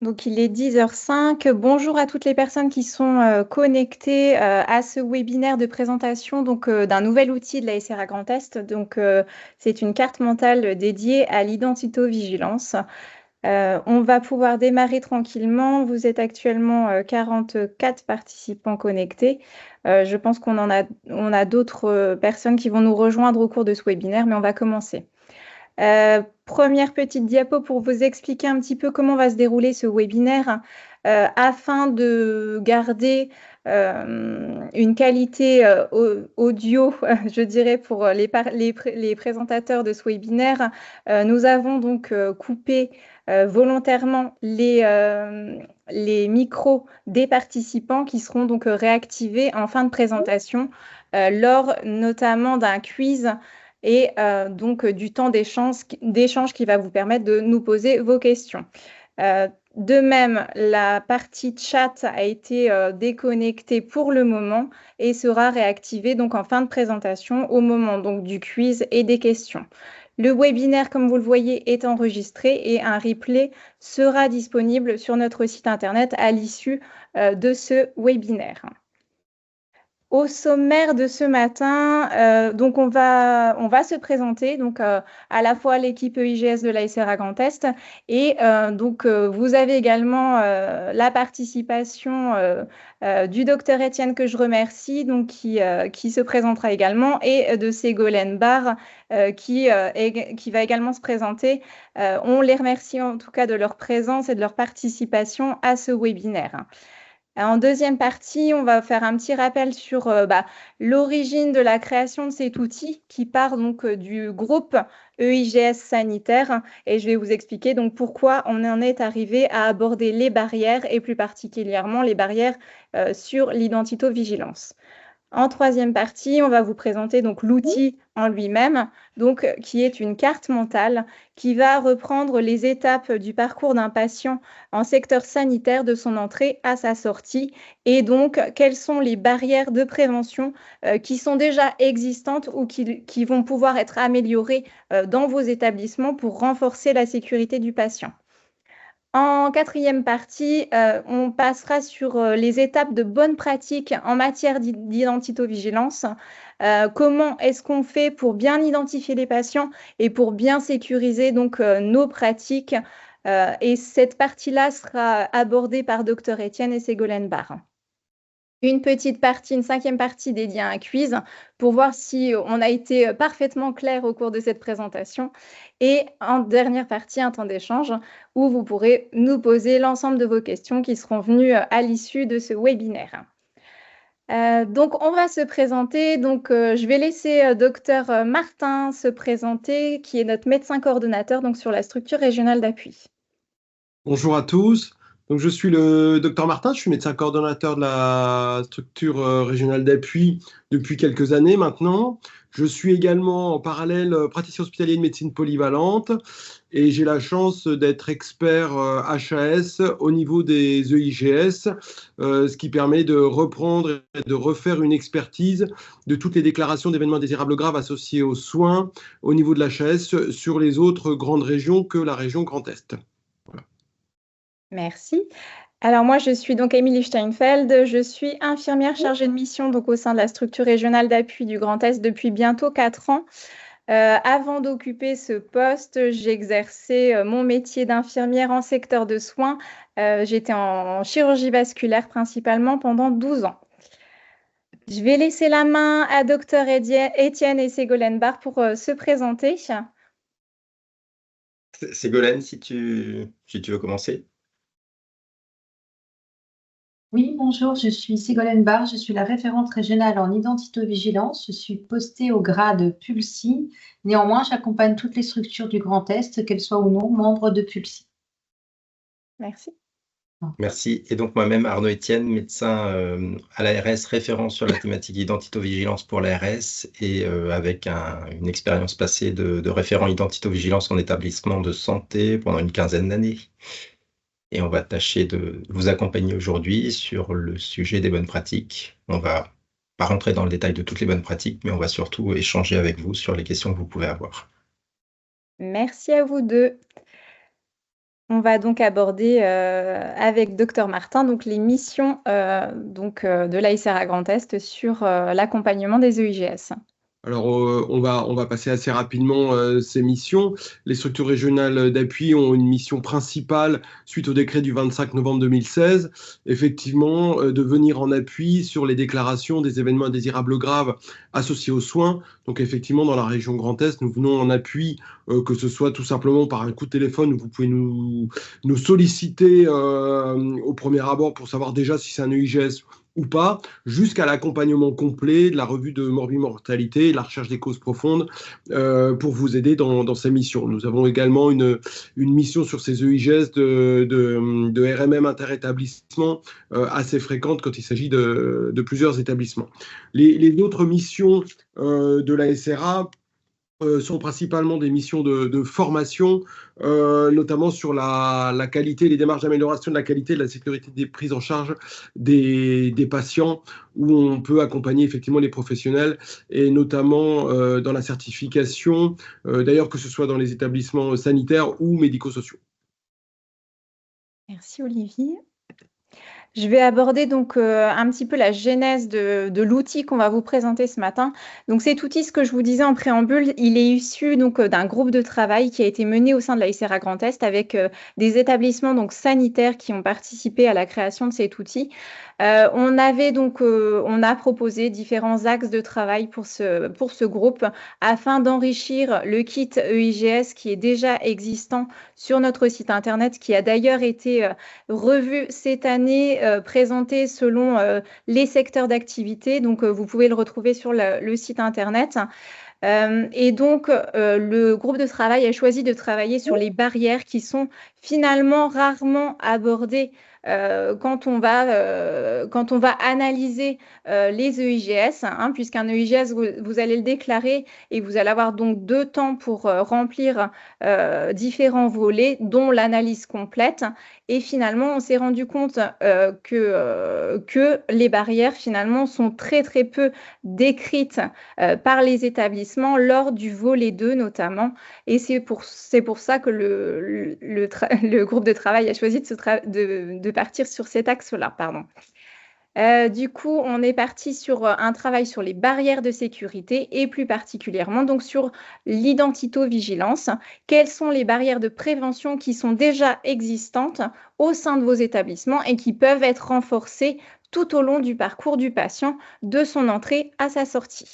Donc, il est 10h05. Bonjour à toutes les personnes qui sont connectées à ce webinaire de présentation d'un nouvel outil de la SRA Grand Est. C'est une carte mentale dédiée à l'identitovigilance. On va pouvoir démarrer tranquillement. Vous êtes actuellement 44 participants connectés. Je pense qu'on a d'autres personnes qui vont nous rejoindre au cours de ce webinaire, mais on va commencer. Première petite diapo pour vous expliquer un petit peu comment va se dérouler ce webinaire afin de garder une qualité audio, je dirais, pour les présentateurs de ce webinaire. Nous avons donc coupé volontairement les micros des participants qui seront donc réactivés en fin de présentation lors notamment d'un quiz et du temps d'échange qui va vous permettre de nous poser vos questions. De même, la partie chat a été déconnectée pour le moment et sera réactivée donc en fin de présentation au moment donc du quiz et des questions. Le webinaire, comme vous le voyez, est enregistré et un replay sera disponible sur notre site internet à l'issue de ce webinaire. Au sommaire de ce matin, on va se présenter à la fois l'équipe EIGS de la SRA Grand Est et vous avez également la participation du docteur Étienne que je remercie, qui se présentera également, et de Ségolène Barre qui va également se présenter. On les remercie en tout cas de leur présence et de leur participation à ce webinaire. En deuxième partie, on va faire un petit rappel sur l'origine de la création de cet outil qui part du groupe EIGS sanitaire, et je vais vous expliquer donc pourquoi on en est arrivé à aborder les barrières et plus particulièrement les barrières sur l'identitovigilance. En troisième partie, on va vous présenter donc l'outil en lui-même, qui est une carte mentale qui va reprendre les étapes du parcours d'un patient en secteur sanitaire de son entrée à sa sortie, et donc quelles sont les barrières de prévention qui sont déjà existantes ou qui vont pouvoir être améliorées dans vos établissements pour renforcer la sécurité du patient. En quatrième partie, on passera sur les étapes de bonne pratique en matière d'identitovigilance. Comment est-ce qu'on fait pour bien identifier les patients et pour bien sécuriser nos pratiques. Et cette partie-là sera abordée par Dr Étienne et Ségolène Barre. Une cinquième partie dédiée à un quiz pour voir si on a été parfaitement clair au cours de cette présentation. Et en dernière partie, un temps d'échange où vous pourrez nous poser l'ensemble de vos questions qui seront venues à l'issue de ce webinaire. On va se présenter. Je vais laisser Dr Martin se présenter, qui est notre médecin coordonnateur sur la structure régionale d'appui. Bonjour à tous. Je suis le docteur Martin, je suis médecin coordonnateur de la structure régionale d'appui depuis quelques années maintenant. Je suis également en parallèle praticien hospitalier de médecine polyvalente et j'ai la chance d'être expert HAS au niveau des EIGS, ce qui permet de reprendre et de refaire une expertise de toutes les déclarations d'événements indésirables graves associés aux soins au niveau de l'HAS sur les autres grandes régions que la région Grand Est. Merci. Alors moi, je suis Émilie Steinfeld, je suis infirmière chargée de mission au sein de la structure régionale d'appui du Grand Est depuis bientôt 4 ans. Avant d'occuper ce poste, j'exerçais mon métier d'infirmière en secteur de soins. J'étais en chirurgie vasculaire principalement pendant 12 ans. Je vais laisser la main à Dr Étienne et Ségolène Barre pour se présenter. Ségolène, si tu veux commencer. Oui, bonjour, je suis Ségolène Barre, je suis la référente régionale en identitovigilance. Je suis postée au grade PULSI. Néanmoins, j'accompagne toutes les structures du Grand Est, qu'elles soient ou non membres de PULSI. Merci. Merci. Et donc moi-même, Arnaud Étienne, médecin à l'ARS, référent sur la thématique identitovigilance pour l'ARS et avec une expérience passée de référent identitovigilance en établissement de santé pendant une quinzaine d'années. Et on va tâcher de vous accompagner aujourd'hui sur le sujet des bonnes pratiques. On va pas rentrer dans le détail de toutes les bonnes pratiques, mais on va surtout échanger avec vous sur les questions que vous pouvez avoir. Merci à vous deux. On va donc aborder avec Dr Martin donc les missions de l'ASRA Grand Est sur l'accompagnement des EIGS. Alors, on va passer assez rapidement ces missions. Les structures régionales d'appui ont une mission principale, suite au décret du 25 novembre 2016, effectivement, de venir en appui sur les déclarations des événements indésirables graves associés aux soins. Donc, effectivement, dans la région Grand Est, nous venons en appui, que ce soit tout simplement par un coup de téléphone, où vous pouvez nous solliciter au premier abord pour savoir déjà si c'est un EIGS ou pas, jusqu'à l'accompagnement complet de la revue de morbimortalité et de la recherche des causes profondes pour vous aider dans ces missions. Nous avons également une mission sur ces EIGS de RMM interétablissement assez fréquente quand il s'agit de plusieurs établissements. Les autres missions de la SRA sont principalement des missions de formation, notamment sur la qualité, les démarches d'amélioration de la qualité et de la sécurité des prises en charge des patients, où on peut accompagner effectivement les professionnels, et notamment dans la certification, d'ailleurs que ce soit dans les établissements sanitaires ou médico-sociaux. Merci Olivier. Je vais aborder donc un petit peu la genèse de l'outil qu'on va vous présenter ce matin. Donc cet outil, ce que je vous disais en préambule, il est issu donc d'un groupe de travail qui a été mené au sein de la SRA Grand Est avec des établissements donc sanitaires qui ont participé à la création de cet outil. On a proposé différents axes de travail pour ce groupe afin d'enrichir le kit EIGS qui est déjà existant sur notre site internet, qui a d'ailleurs été revu cette année, présenté selon les secteurs d'activité. Donc, vous pouvez le retrouver sur le site internet. Et donc, le groupe de travail a choisi de travailler sur les barrières qui sont finalement rarement abordées quand on va analyser les EIGS, puisqu'un EIGS, vous allez le déclarer et vous allez avoir donc 2 temps pour remplir différents volets, dont l'analyse complète. Et finalement, on s'est rendu compte que les barrières, finalement, sont très, très peu décrites par les établissements lors du volet 2 notamment. Et c'est pour ça que le groupe de travail a choisi de partir sur cet axe-là. Du coup, on est parti sur un travail sur les barrières de sécurité et plus particulièrement donc sur l'identitovigilance. Quelles sont les barrières de prévention qui sont déjà existantes au sein de vos établissements et qui peuvent être renforcées tout au long du parcours du patient, de son entrée à sa sortie?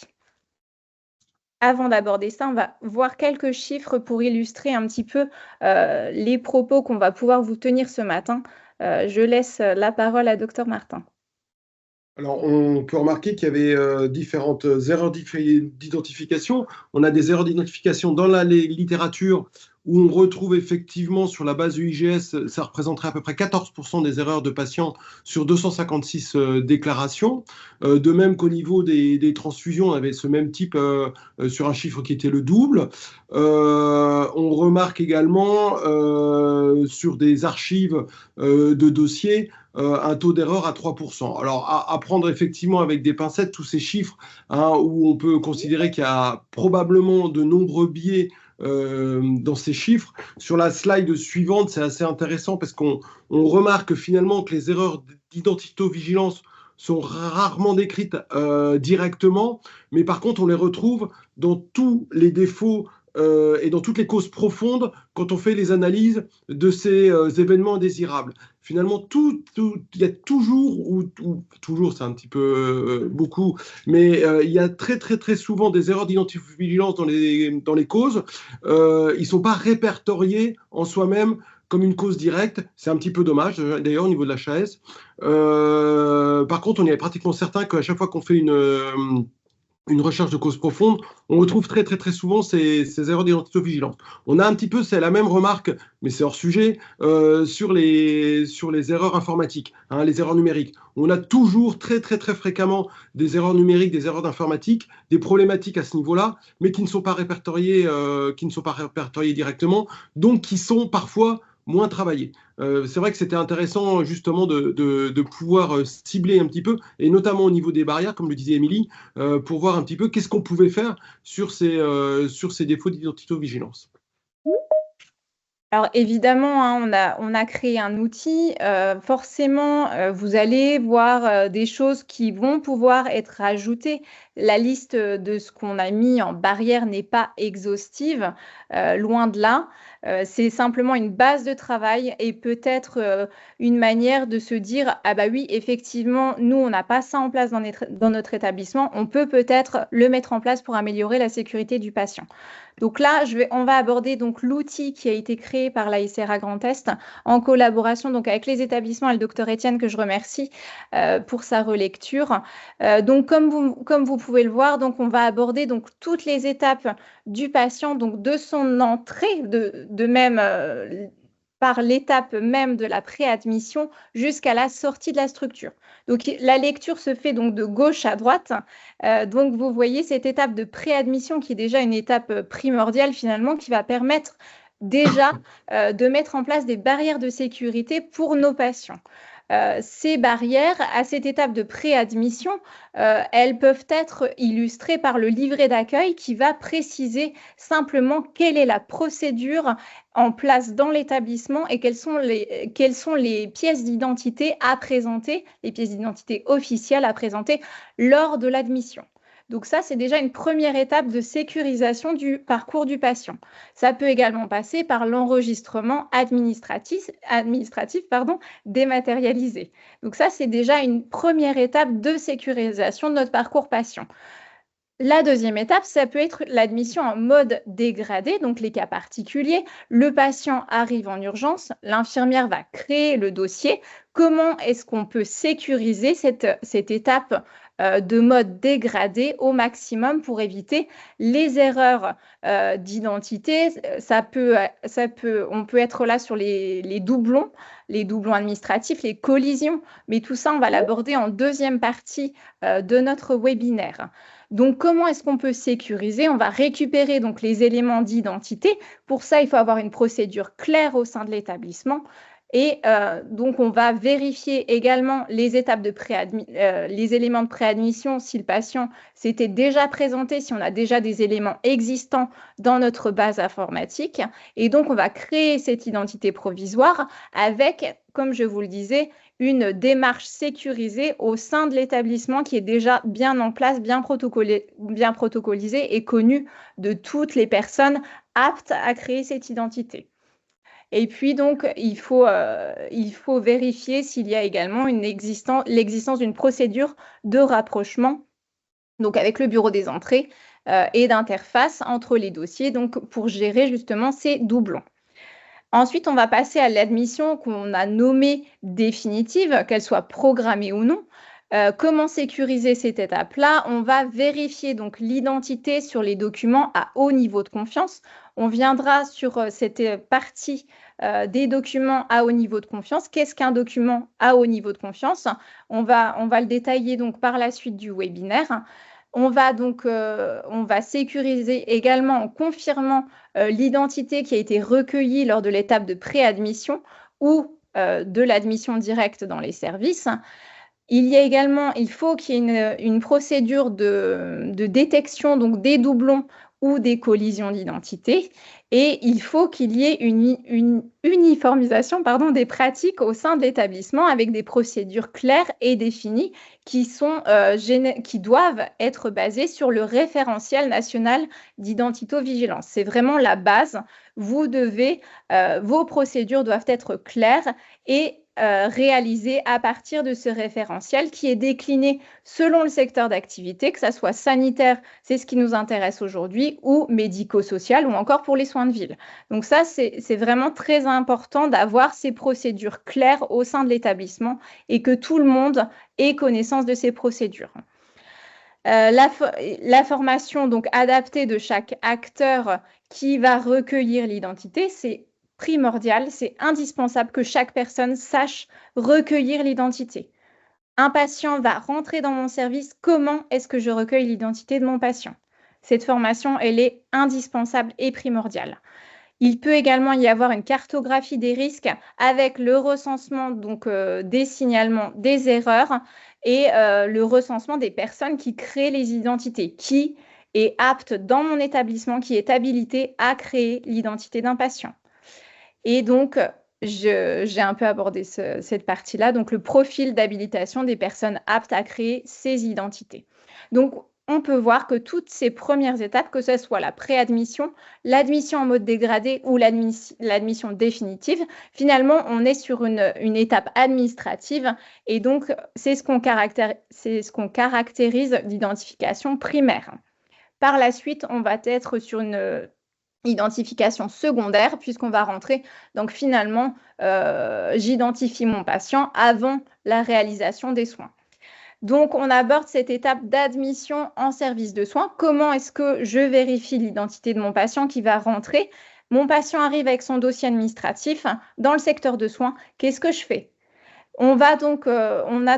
Avant d'aborder ça, on va voir quelques chiffres pour illustrer un petit peu les propos qu'on va pouvoir vous tenir ce matin. Je laisse la parole à Dr Martin. Alors, on peut remarquer qu'il y avait différentes erreurs d'identification. On a des erreurs d'identification dans la littérature, où on retrouve effectivement sur la base UIGS, ça représenterait à peu près 14% des erreurs de patients sur 256 déclarations. De même qu'au niveau des transfusions, on avait ce même type sur un chiffre qui était le double. On remarque également sur des archives de dossiers un taux d'erreur à 3%. Alors, à prendre effectivement avec des pincettes tous ces chiffres, où on peut considérer qu'il y a probablement de nombreux biais dans ces chiffres. Sur la slide suivante, c'est assez intéressant parce qu'on remarque finalement que les erreurs d'identitovigilance sont rarement décrites directement, mais par contre, on les retrouve dans tous les défauts et dans toutes les causes profondes quand on fait les analyses de ces événements indésirables. Finalement, il y a toujours, ou toujours c'est un petit peu beaucoup, mais il y a très très très souvent des erreurs d'identitovigilance dans les causes. Ils ne sont pas répertoriés en soi-même comme une cause directe. C'est un petit peu dommage, d'ailleurs, au niveau de l'HAS. Par contre, on est pratiquement certain qu'à chaque fois qu'on fait une recherche de cause profonde, on retrouve très très très souvent ces erreurs d'identitovigilance. On a un petit peu, c'est la même remarque, mais c'est hors sujet, sur les erreurs informatiques, les erreurs numériques. On a toujours très très très fréquemment des erreurs numériques, des erreurs d'informatique, des problématiques à ce niveau-là, mais qui ne sont pas répertoriées directement, donc qui sont parfois moins travaillées. C'est vrai que c'était intéressant justement de pouvoir cibler un petit peu, et notamment au niveau des barrières, comme le disait Émilie, pour voir un petit peu qu'est-ce qu'on pouvait faire sur ces défauts d'identitovigilance. Alors évidemment, hein, on a créé un outil. Forcément, vous allez voir des choses qui vont pouvoir être ajoutées. La liste de ce qu'on a mis en barrière n'est pas exhaustive, loin de là. C'est simplement une base de travail et peut-être une manière de se dire, ah bah oui, effectivement, nous, on n'a pas ça en place dans notre établissement. On peut peut-être le mettre en place pour améliorer la sécurité du patient. Donc là, on va aborder donc l'outil qui a été créé par la SRA Grand Est en collaboration donc avec les établissements et le docteur Étienne que je remercie pour sa relecture. Donc comme vous pouvez le voir, donc on va aborder donc toutes les étapes du patient, donc de son entrée, de même par l'étape même de la préadmission jusqu'à la sortie de la structure. Donc la lecture se fait donc de gauche à droite. Donc vous voyez cette étape de préadmission qui est déjà une étape primordiale finalement qui va permettre déjà de mettre en place des barrières de sécurité pour nos patients. Ces barrières, à cette étape de préadmission, elles peuvent être illustrées par le livret d'accueil qui va préciser simplement quelle est la procédure en place dans l'établissement et quelles sont les pièces d'identité à présenter, les pièces d'identité officielles à présenter lors de l'admission. Donc ça, c'est déjà une première étape de sécurisation du parcours du patient. Ça peut également passer par l'enregistrement administratif dématérialisé. Donc ça, c'est déjà une première étape de sécurisation de notre parcours patient. La deuxième étape, ça peut être l'admission en mode dégradé, donc les cas particuliers. Le patient arrive en urgence, l'infirmière va créer le dossier. Comment est-ce qu'on peut sécuriser cette étape de mode dégradé au maximum pour éviter les erreurs d'identité? On peut être là sur les doublons administratifs, les collisions, mais tout ça, on va l'aborder en deuxième partie de notre webinaire. Donc, comment est-ce qu'on peut sécuriser? On va récupérer donc les éléments d'identité. Pour ça, il faut avoir une procédure claire au sein de l'établissement. Et donc, on va vérifier également les étapes de les éléments de préadmission si le patient s'était déjà présenté, si on a déjà des éléments existants dans notre base informatique. Et donc, on va créer cette identité provisoire avec, comme je vous le disais, une démarche sécurisée au sein de l'établissement qui est déjà bien en place, bien protocolisée et connue de toutes les personnes aptes à créer cette identité. Et puis donc, il faut vérifier s'il y a également l'existence d'une procédure de rapprochement, donc avec le bureau des entrées et d'interface entre les dossiers, donc pour gérer justement ces doublons. Ensuite, on va passer à l'admission qu'on a nommée définitive, qu'elle soit programmée ou non. Comment sécuriser cette étape-là? On va vérifier donc l'identité sur les documents à haut niveau de confiance. On viendra sur cette partie des documents à haut niveau de confiance. Qu'est-ce qu'un document à haut niveau de confiance? On va le détailler donc par la suite du webinaire. On va sécuriser également en confirmant l'identité qui a été recueillie lors de l'étape de préadmission ou de l'admission directe dans les services. Il faut qu'il y ait une procédure de détection donc des doublons ou des collisions d'identité et il faut qu'il y ait une uniformisation des pratiques au sein de l'établissement avec des procédures claires et définies qui doivent être basées sur le référentiel national d'identito-vigilance. C'est vraiment la base. Vos procédures doivent être claires et réalisé à partir de ce référentiel qui est décliné selon le secteur d'activité, que ce soit sanitaire, c'est ce qui nous intéresse aujourd'hui, ou médico-social, ou encore pour les soins de ville. Donc ça, c'est vraiment très important d'avoir ces procédures claires au sein de l'établissement et que tout le monde ait connaissance de ces procédures. La formation donc adaptée de chaque acteur qui va recueillir l'identité, c'est primordial, c'est indispensable que chaque personne sache recueillir l'identité. Un patient va rentrer dans mon service, comment est-ce que je recueille l'identité de mon patient? Cette formation, elle est indispensable et primordiale. Il peut également y avoir une cartographie des risques avec le recensement donc, des signalements des erreurs et le recensement des personnes qui créent les identités, qui est apte dans mon établissement, qui est habilité à créer l'identité d'un patient. Et donc, j'ai un peu abordé cette partie-là, donc le profil d'habilitation des personnes aptes à créer ces identités. Donc, on peut voir que toutes ces premières étapes, que ce soit la préadmission, l'admission en mode dégradé ou l'admission définitive, finalement, on est sur une étape administrative et donc, c'est ce qu'on caractérise d'identification primaire. Par la suite, on va être sur une identification secondaire puisqu'on va rentrer, donc finalement, j'identifie mon patient avant la réalisation des soins. Donc, on aborde cette étape d'admission en service de soins. Comment est-ce que je vérifie l'identité de mon patient qui va rentrer? Mon patient arrive avec son dossier administratif dans le secteur de soins. Qu'est-ce que je fais? On a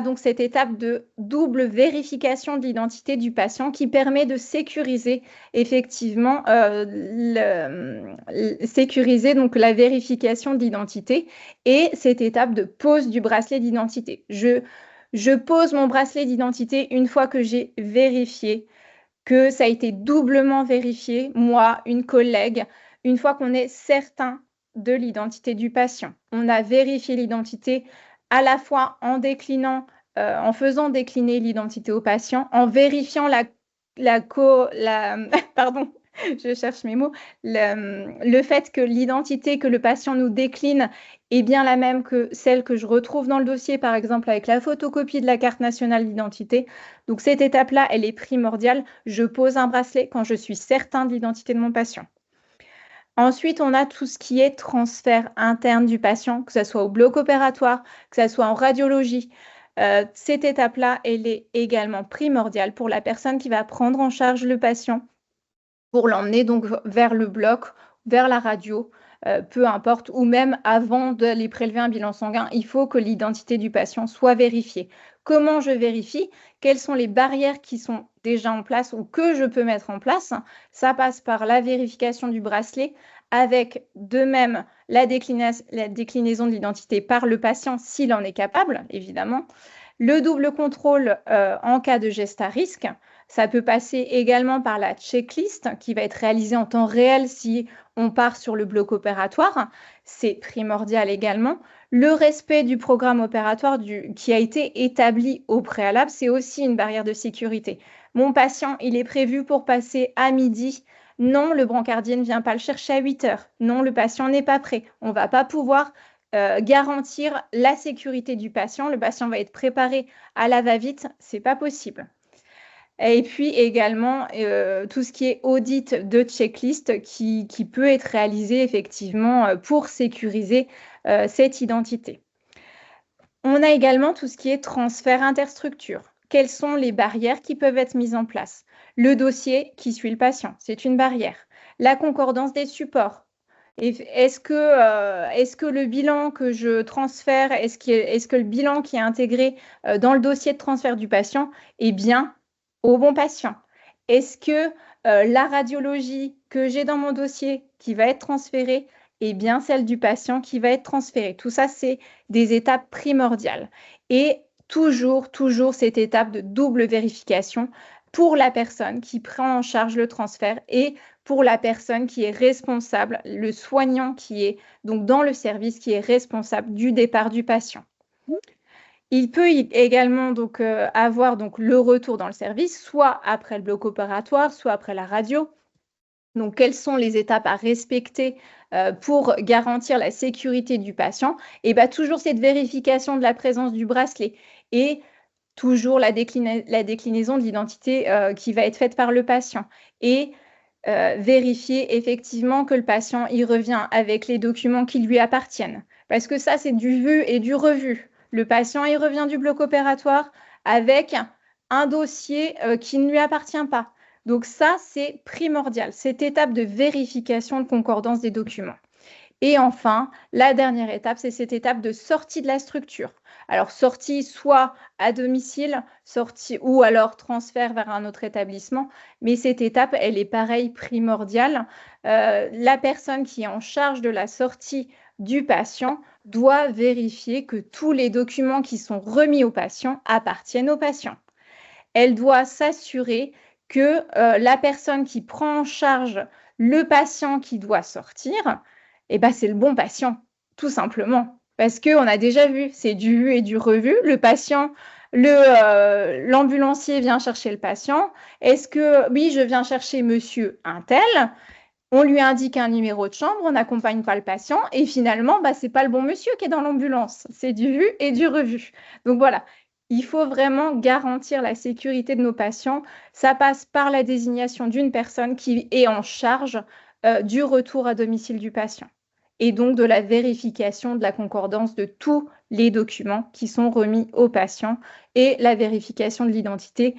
donc cette étape de double vérification de l'identité du patient qui permet de sécuriser effectivement sécuriser donc la vérification de l'identité et cette étape de pose du bracelet d'identité. Je pose mon bracelet d'identité une fois que j'ai vérifié que ça a été doublement vérifié, moi, une collègue, une fois qu'on est certain de l'identité du patient. On a vérifié l'identité à la fois en en faisant décliner l'identité au patient, en vérifiant pardon, je cherche mes mots, le fait que l'identité que le patient nous décline est bien la même que celle que je retrouve dans le dossier, par exemple avec la photocopie de la carte nationale d'identité. Donc cette étape-là, elle est primordiale. Je pose un bracelet quand je suis certain de l'identité de mon patient. Ensuite, on a tout ce qui est transfert interne du patient, que ce soit au bloc opératoire, que ce soit en radiologie. Cette étape-là, elle est également primordiale pour la personne qui va prendre en charge le patient pour l'emmener donc vers le bloc, vers la radio, peu importe, ou même avant d'aller prélever un bilan sanguin, il faut que l'identité du patient soit vérifiée. Comment je vérifie? Quelles sont les barrières qui sont déjà en place ou que je peux mettre en place? Ça passe par la vérification du bracelet avec de même la déclinaison de l'identité par le patient s'il en est capable, évidemment. Le double contrôle en cas de geste à risque. Ça peut passer également par la checklist qui va être réalisée en temps réel si on part sur le bloc opératoire. C'est primordial également. Le respect du programme opératoire qui a été établi au préalable, c'est aussi une barrière de sécurité. Mon patient, il est prévu pour passer à midi. Non, le brancardier ne vient pas le chercher à 8 heures. Non, le patient n'est pas prêt. On ne va pas pouvoir garantir la sécurité du patient. Le patient va être préparé à la va-vite. Ce n'est pas possible. Et puis également, tout ce qui est audit de checklist qui peut être réalisé effectivement pour sécuriser cette identité. On a également tout ce qui est transfert interstructure. Quelles sont les barrières qui peuvent être mises en place? Le dossier qui suit le patient, c'est une barrière. La concordance des supports. Est-ce que le bilan que je transfère, est-ce que le bilan qui est intégré dans le dossier de transfert du patient est bien au bon patient? Est-ce que la radiologie que j'ai dans mon dossier qui va être transférée est bien celle du patient qui va être transférée? Tout ça, c'est des étapes primordiales. Et toujours cette étape de double vérification pour la personne qui prend en charge le transfert et pour la personne qui est responsable, le soignant qui est donc dans le service qui est responsable du départ du patient. Il peut également donc avoir donc le retour dans le service, soit après le bloc opératoire, soit après la radio. Donc, quelles sont les étapes à respecter pour garantir la sécurité du patient? Et bien, toujours cette vérification de la présence du bracelet et toujours la déclinaison de l'identité qui va être faite par le patient. Et vérifier effectivement que le patient y revient avec les documents qui lui appartiennent. Parce que ça, c'est du vu et du revu. Le patient y revient du bloc opératoire avec un dossier qui ne lui appartient pas. Donc ça, c'est primordial, cette étape de vérification de concordance des documents. Et enfin, la dernière étape, c'est cette étape de sortie de la structure. Alors, sortie soit à domicile, sortie ou alors transfert vers un autre établissement. Mais cette étape, elle est pareil primordiale. La personne qui est en charge de la sortie du patient doit vérifier que tous les documents qui sont remis au patient appartiennent au patient. Elle doit s'assurer que la personne qui prend en charge le patient qui doit sortir, eh ben, c'est le bon patient, tout simplement. Parce qu'on a déjà vu, c'est du vu et du revu. Le patient, l'ambulancier vient chercher le patient. Est-ce que, oui, je viens chercher monsieur un tel, on lui indique un numéro de chambre, on n'accompagne pas le patient et finalement, ce n'est pas le bon monsieur qui est dans l'ambulance. C'est du vu et du revu. Donc voilà, il faut vraiment garantir la sécurité de nos patients. Ça passe par la désignation d'une personne qui est en charge du retour à domicile du patient et donc de la vérification de la concordance de tous les documents qui sont remis au patient et la vérification de l'identité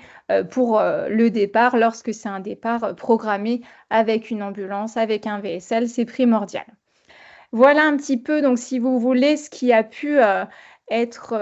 pour le départ lorsque c'est un départ programmé avec une ambulance, avec un VSL, c'est primordial. Voilà un petit peu, donc si vous voulez, ce qui a pu être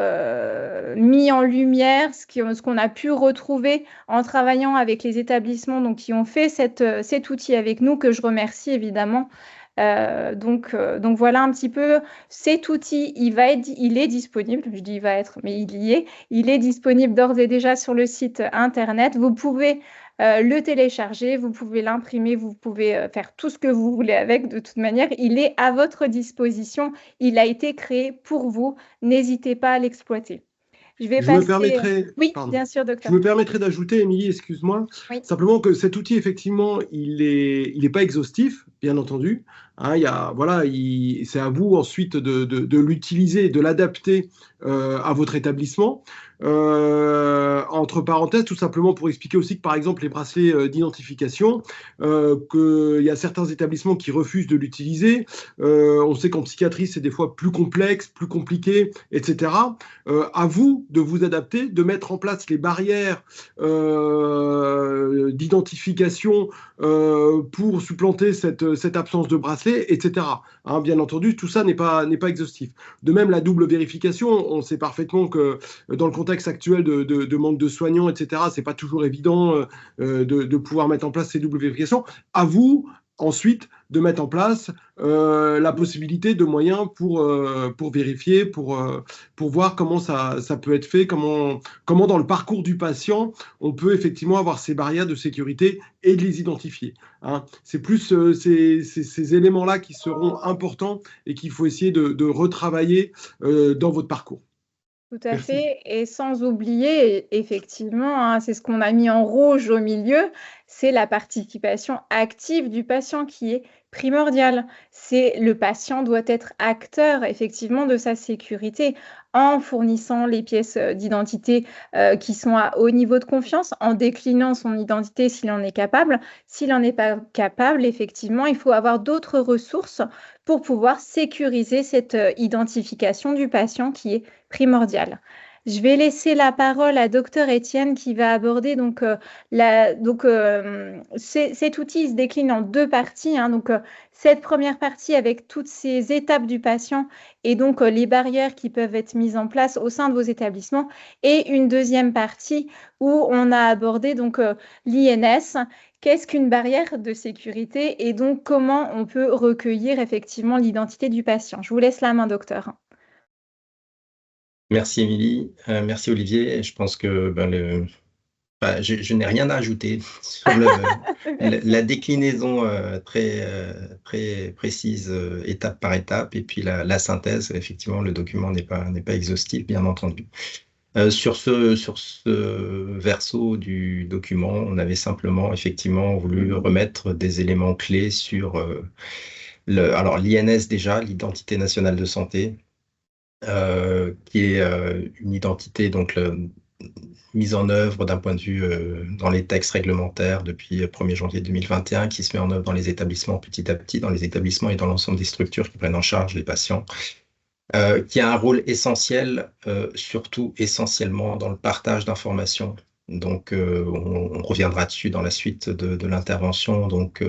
mis en lumière, ce qu'on a pu retrouver en travaillant avec les établissements donc, qui ont fait cet outil avec nous, que je remercie évidemment. Donc voilà un petit peu cet outil, il est disponible, je dis il va être, mais il est disponible d'ores et déjà sur le site internet. Vous pouvez le télécharger, vous pouvez l'imprimer, vous pouvez faire tout ce que vous voulez avec. De toute manière, il est à votre disposition, il a été créé pour vous, n'hésitez pas à l'exploiter. Je me permettrai, oui, bien sûr, docteur. Je me permettrai d'ajouter, Émilie, excuse-moi, oui. Simplement que cet outil, effectivement, il est pas exhaustif, bien entendu. Hein, c'est à vous ensuite de l'utiliser, de l'adapter à votre établissement. Entre parenthèses, tout simplement pour expliquer aussi que, par exemple, les bracelets d'identification, qu'il y a certains établissements qui refusent de l'utiliser. On sait qu'en psychiatrie, c'est des fois plus complexe, plus compliqué, etc. À vous de vous adapter, de mettre en place les barrières d'identification pour supplanter cette absence de bracelet, etc. Hein, bien entendu, tout ça n'est pas exhaustif. De même, la double vérification, on sait parfaitement que dans le contexte actuel de manque de soignants, etc., c'est pas toujours évident de pouvoir mettre en place ces doubles vérifications. À vous, ensuite, de mettre en place la possibilité de moyens pour vérifier, pour voir comment ça peut être fait, comment dans le parcours du patient, on peut effectivement avoir ces barrières de sécurité et de les identifier. Hein. C'est plus ces éléments-là qui seront importants et qu'il faut essayer de retravailler dans votre parcours. Tout à fait, et sans oublier, effectivement, hein, c'est ce qu'on a mis en rouge au milieu, c'est la participation active du patient qui est primordiale. Le patient doit être acteur, effectivement, de sa sécurité en fournissant les pièces d'identité qui sont à haut niveau de confiance, en déclinant son identité s'il en est capable. S'il n'en est pas capable, effectivement, il faut avoir d'autres ressources pour pouvoir sécuriser cette identification du patient qui est primordiale. Je vais laisser la parole à Dr Étienne qui va aborder cet outil se décline en deux parties. Hein, cette première partie avec toutes ces étapes du patient et donc les barrières qui peuvent être mises en place au sein de vos établissements, et une deuxième partie où on a abordé l'INS. Qu'est-ce qu'une barrière de sécurité et donc comment on peut recueillir effectivement l'identité du patient? Je vous laisse la main, docteur. Merci Émilie, merci Olivier. Je pense que je n'ai rien à ajouter sur la déclinaison très précise, étape par étape, et puis la synthèse. Effectivement, le document n'est pas exhaustif, bien entendu. Sur ce verso du document, on avait simplement effectivement voulu remettre des éléments clés sur alors l'INS déjà, l'identité nationale de santé, qui est une identité mise en œuvre d'un point de vue dans les textes réglementaires depuis 1er janvier 2021, qui se met en œuvre dans les établissements petit à petit, dans les établissements et dans l'ensemble des structures qui prennent en charge les patients, qui a un rôle essentiel, surtout essentiellement dans le partage d'informations. Donc, on reviendra dessus dans la suite de l'intervention. Donc,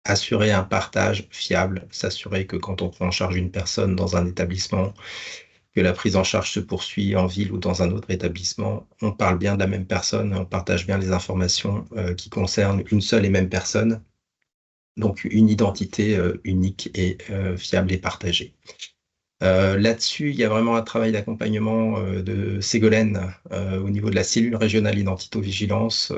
assurer un partage fiable, s'assurer que quand on prend en charge une personne dans un établissement, que la prise en charge se poursuit en ville ou dans un autre établissement, on parle bien de la même personne, on partage bien les informations qui concernent une seule et même personne, donc une identité unique et fiable et partagée. Là-dessus, il y a vraiment un travail d'accompagnement de Ségolène au niveau de la cellule régionale identito-vigilance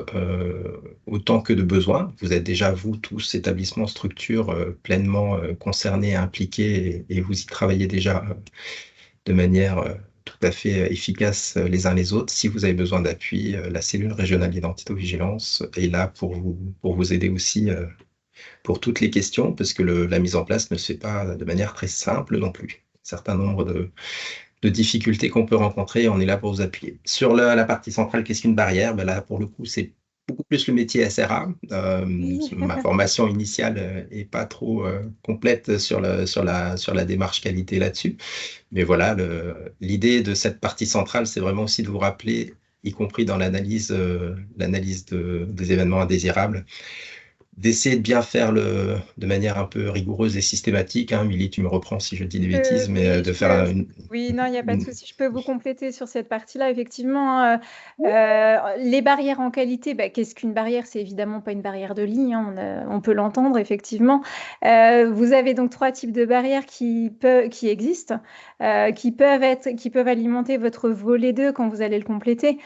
autant que de besoin. Vous êtes déjà, vous, tous, établissements, structures pleinement concernés, impliqués, et vous y travaillez déjà de manière tout à fait efficace les uns les autres. Si vous avez besoin d'appui, la cellule régionale identito-vigilance est là pour vous aider aussi pour toutes les questions, parce que la mise en place ne se fait pas de manière très simple non plus. Un certain nombre de difficultés qu'on peut rencontrer, on est là pour vous appuyer. Sur la partie centrale, qu'est-ce qu'une barrière? Ben là, pour le coup, c'est beaucoup plus le métier SRA. Oui. Ma formation initiale est pas trop complète sur la démarche qualité là-dessus. Mais voilà, l'idée de cette partie centrale, c'est vraiment aussi de vous rappeler, y compris dans l'analyse des événements indésirables, d'essayer de bien faire de manière un peu rigoureuse et systématique. Hein. Milly, tu me reprends si je dis des bêtises, mais Oui, de faire oui, non, il n'y a pas de souci. Je peux vous compléter sur cette partie-là. Effectivement, les barrières en qualité, bah, qu'est-ce qu'une barrière? C'est évidemment pas une barrière de ligne, hein, on peut l'entendre, effectivement. Vous avez donc 3 types de barrières qui existent, qui peuvent alimenter votre volet 2 quand vous allez le compléter.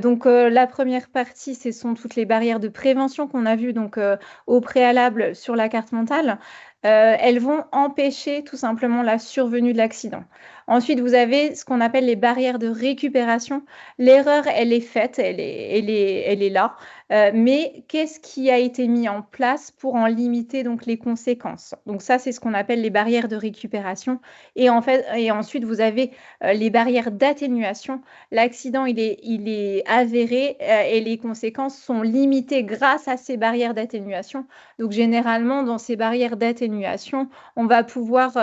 Donc, la première partie, ce sont toutes les barrières de prévention qu'on a vues donc, au préalable sur la carte mentale. Elles vont empêcher tout simplement la survenue de l'accident. Ensuite, vous avez ce qu'on appelle les barrières de récupération. L'erreur, elle est faite, elle est là. Mais qu'est-ce qui a été mis en place pour en limiter donc les conséquences? Donc ça, c'est ce qu'on appelle les barrières de récupération. Et ensuite, vous avez les barrières d'atténuation. L'accident, il est avéré et les conséquences sont limitées grâce à ces barrières d'atténuation. Donc généralement, dans ces barrières d'atténuation, on va pouvoir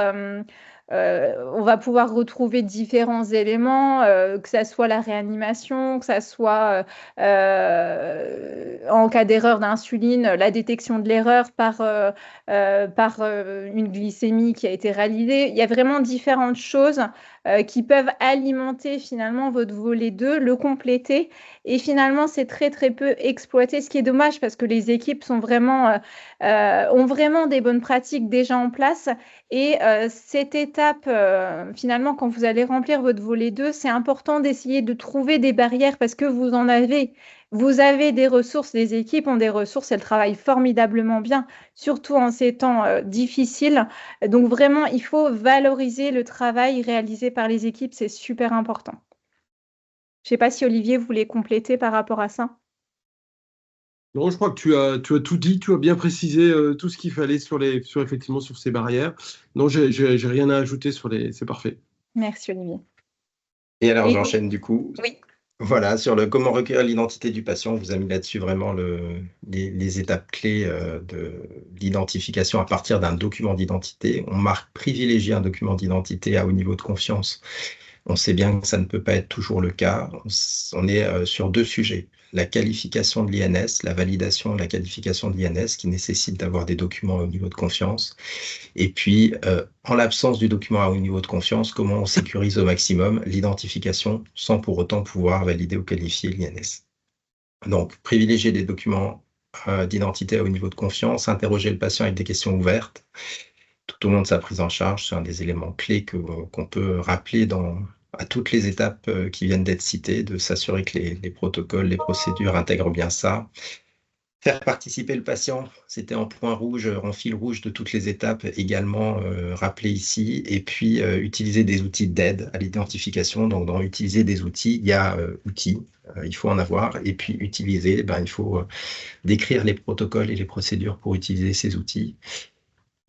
retrouver différents éléments, que ça soit la réanimation, que ça soit en cas d'erreur d'insuline, la détection de l'erreur par une glycémie qui a été réalisée. Il y a vraiment différentes choses qui peuvent alimenter finalement votre volet 2, le compléter. Et finalement, c'est très très peu exploité, ce qui est dommage parce que les équipes ont vraiment des bonnes pratiques déjà en place. Et cette étape, finalement, quand vous allez remplir votre volet 2, c'est important d'essayer de trouver des barrières parce que vous en avez. Vous avez des ressources, les équipes ont des ressources, elles travaillent formidablement bien, surtout en ces temps difficiles. Donc vraiment, il faut valoriser le travail réalisé par les équipes, c'est super important. Je ne sais pas si Olivier voulait compléter par rapport à ça. Non, je crois que tu as tout dit, tu as bien précisé tout ce qu'il fallait effectivement sur ces barrières. Non, j'ai rien à ajouter c'est parfait. Merci Olivier. Et alors, Et- j'enchaîne du coup. Oui. Voilà, sur le comment recueillir l'identité du patient, on vous a mis là-dessus vraiment les étapes clés de l'identification à partir d'un document d'identité. On marque privilégier un document d'identité à haut niveau de confiance. On sait bien que ça ne peut pas être toujours le cas. On est sur 2 sujets. La qualification de l'INS, la validation de la qualification de l'INS qui nécessite d'avoir des documents au niveau de confiance. Et puis, en l'absence du document à haut niveau de confiance, comment on sécurise au maximum l'identification sans pour autant pouvoir valider ou qualifier l'INS. Donc, privilégier des documents d'identité à haut niveau de confiance, interroger le patient avec des questions ouvertes tout au long de sa prise en charge. C'est un des éléments clés qu'on peut rappeler à toutes les étapes qui viennent d'être citées, de s'assurer que les protocoles, les procédures intègrent bien ça. Faire participer le patient, c'était en point rouge, en fil rouge de toutes les étapes également rappelé ici. Et puis, utiliser des outils d'aide à l'identification. Donc, dans utiliser des outils, il y a outils, il faut en avoir. Et puis, utiliser, il faut décrire les protocoles et les procédures pour utiliser ces outils.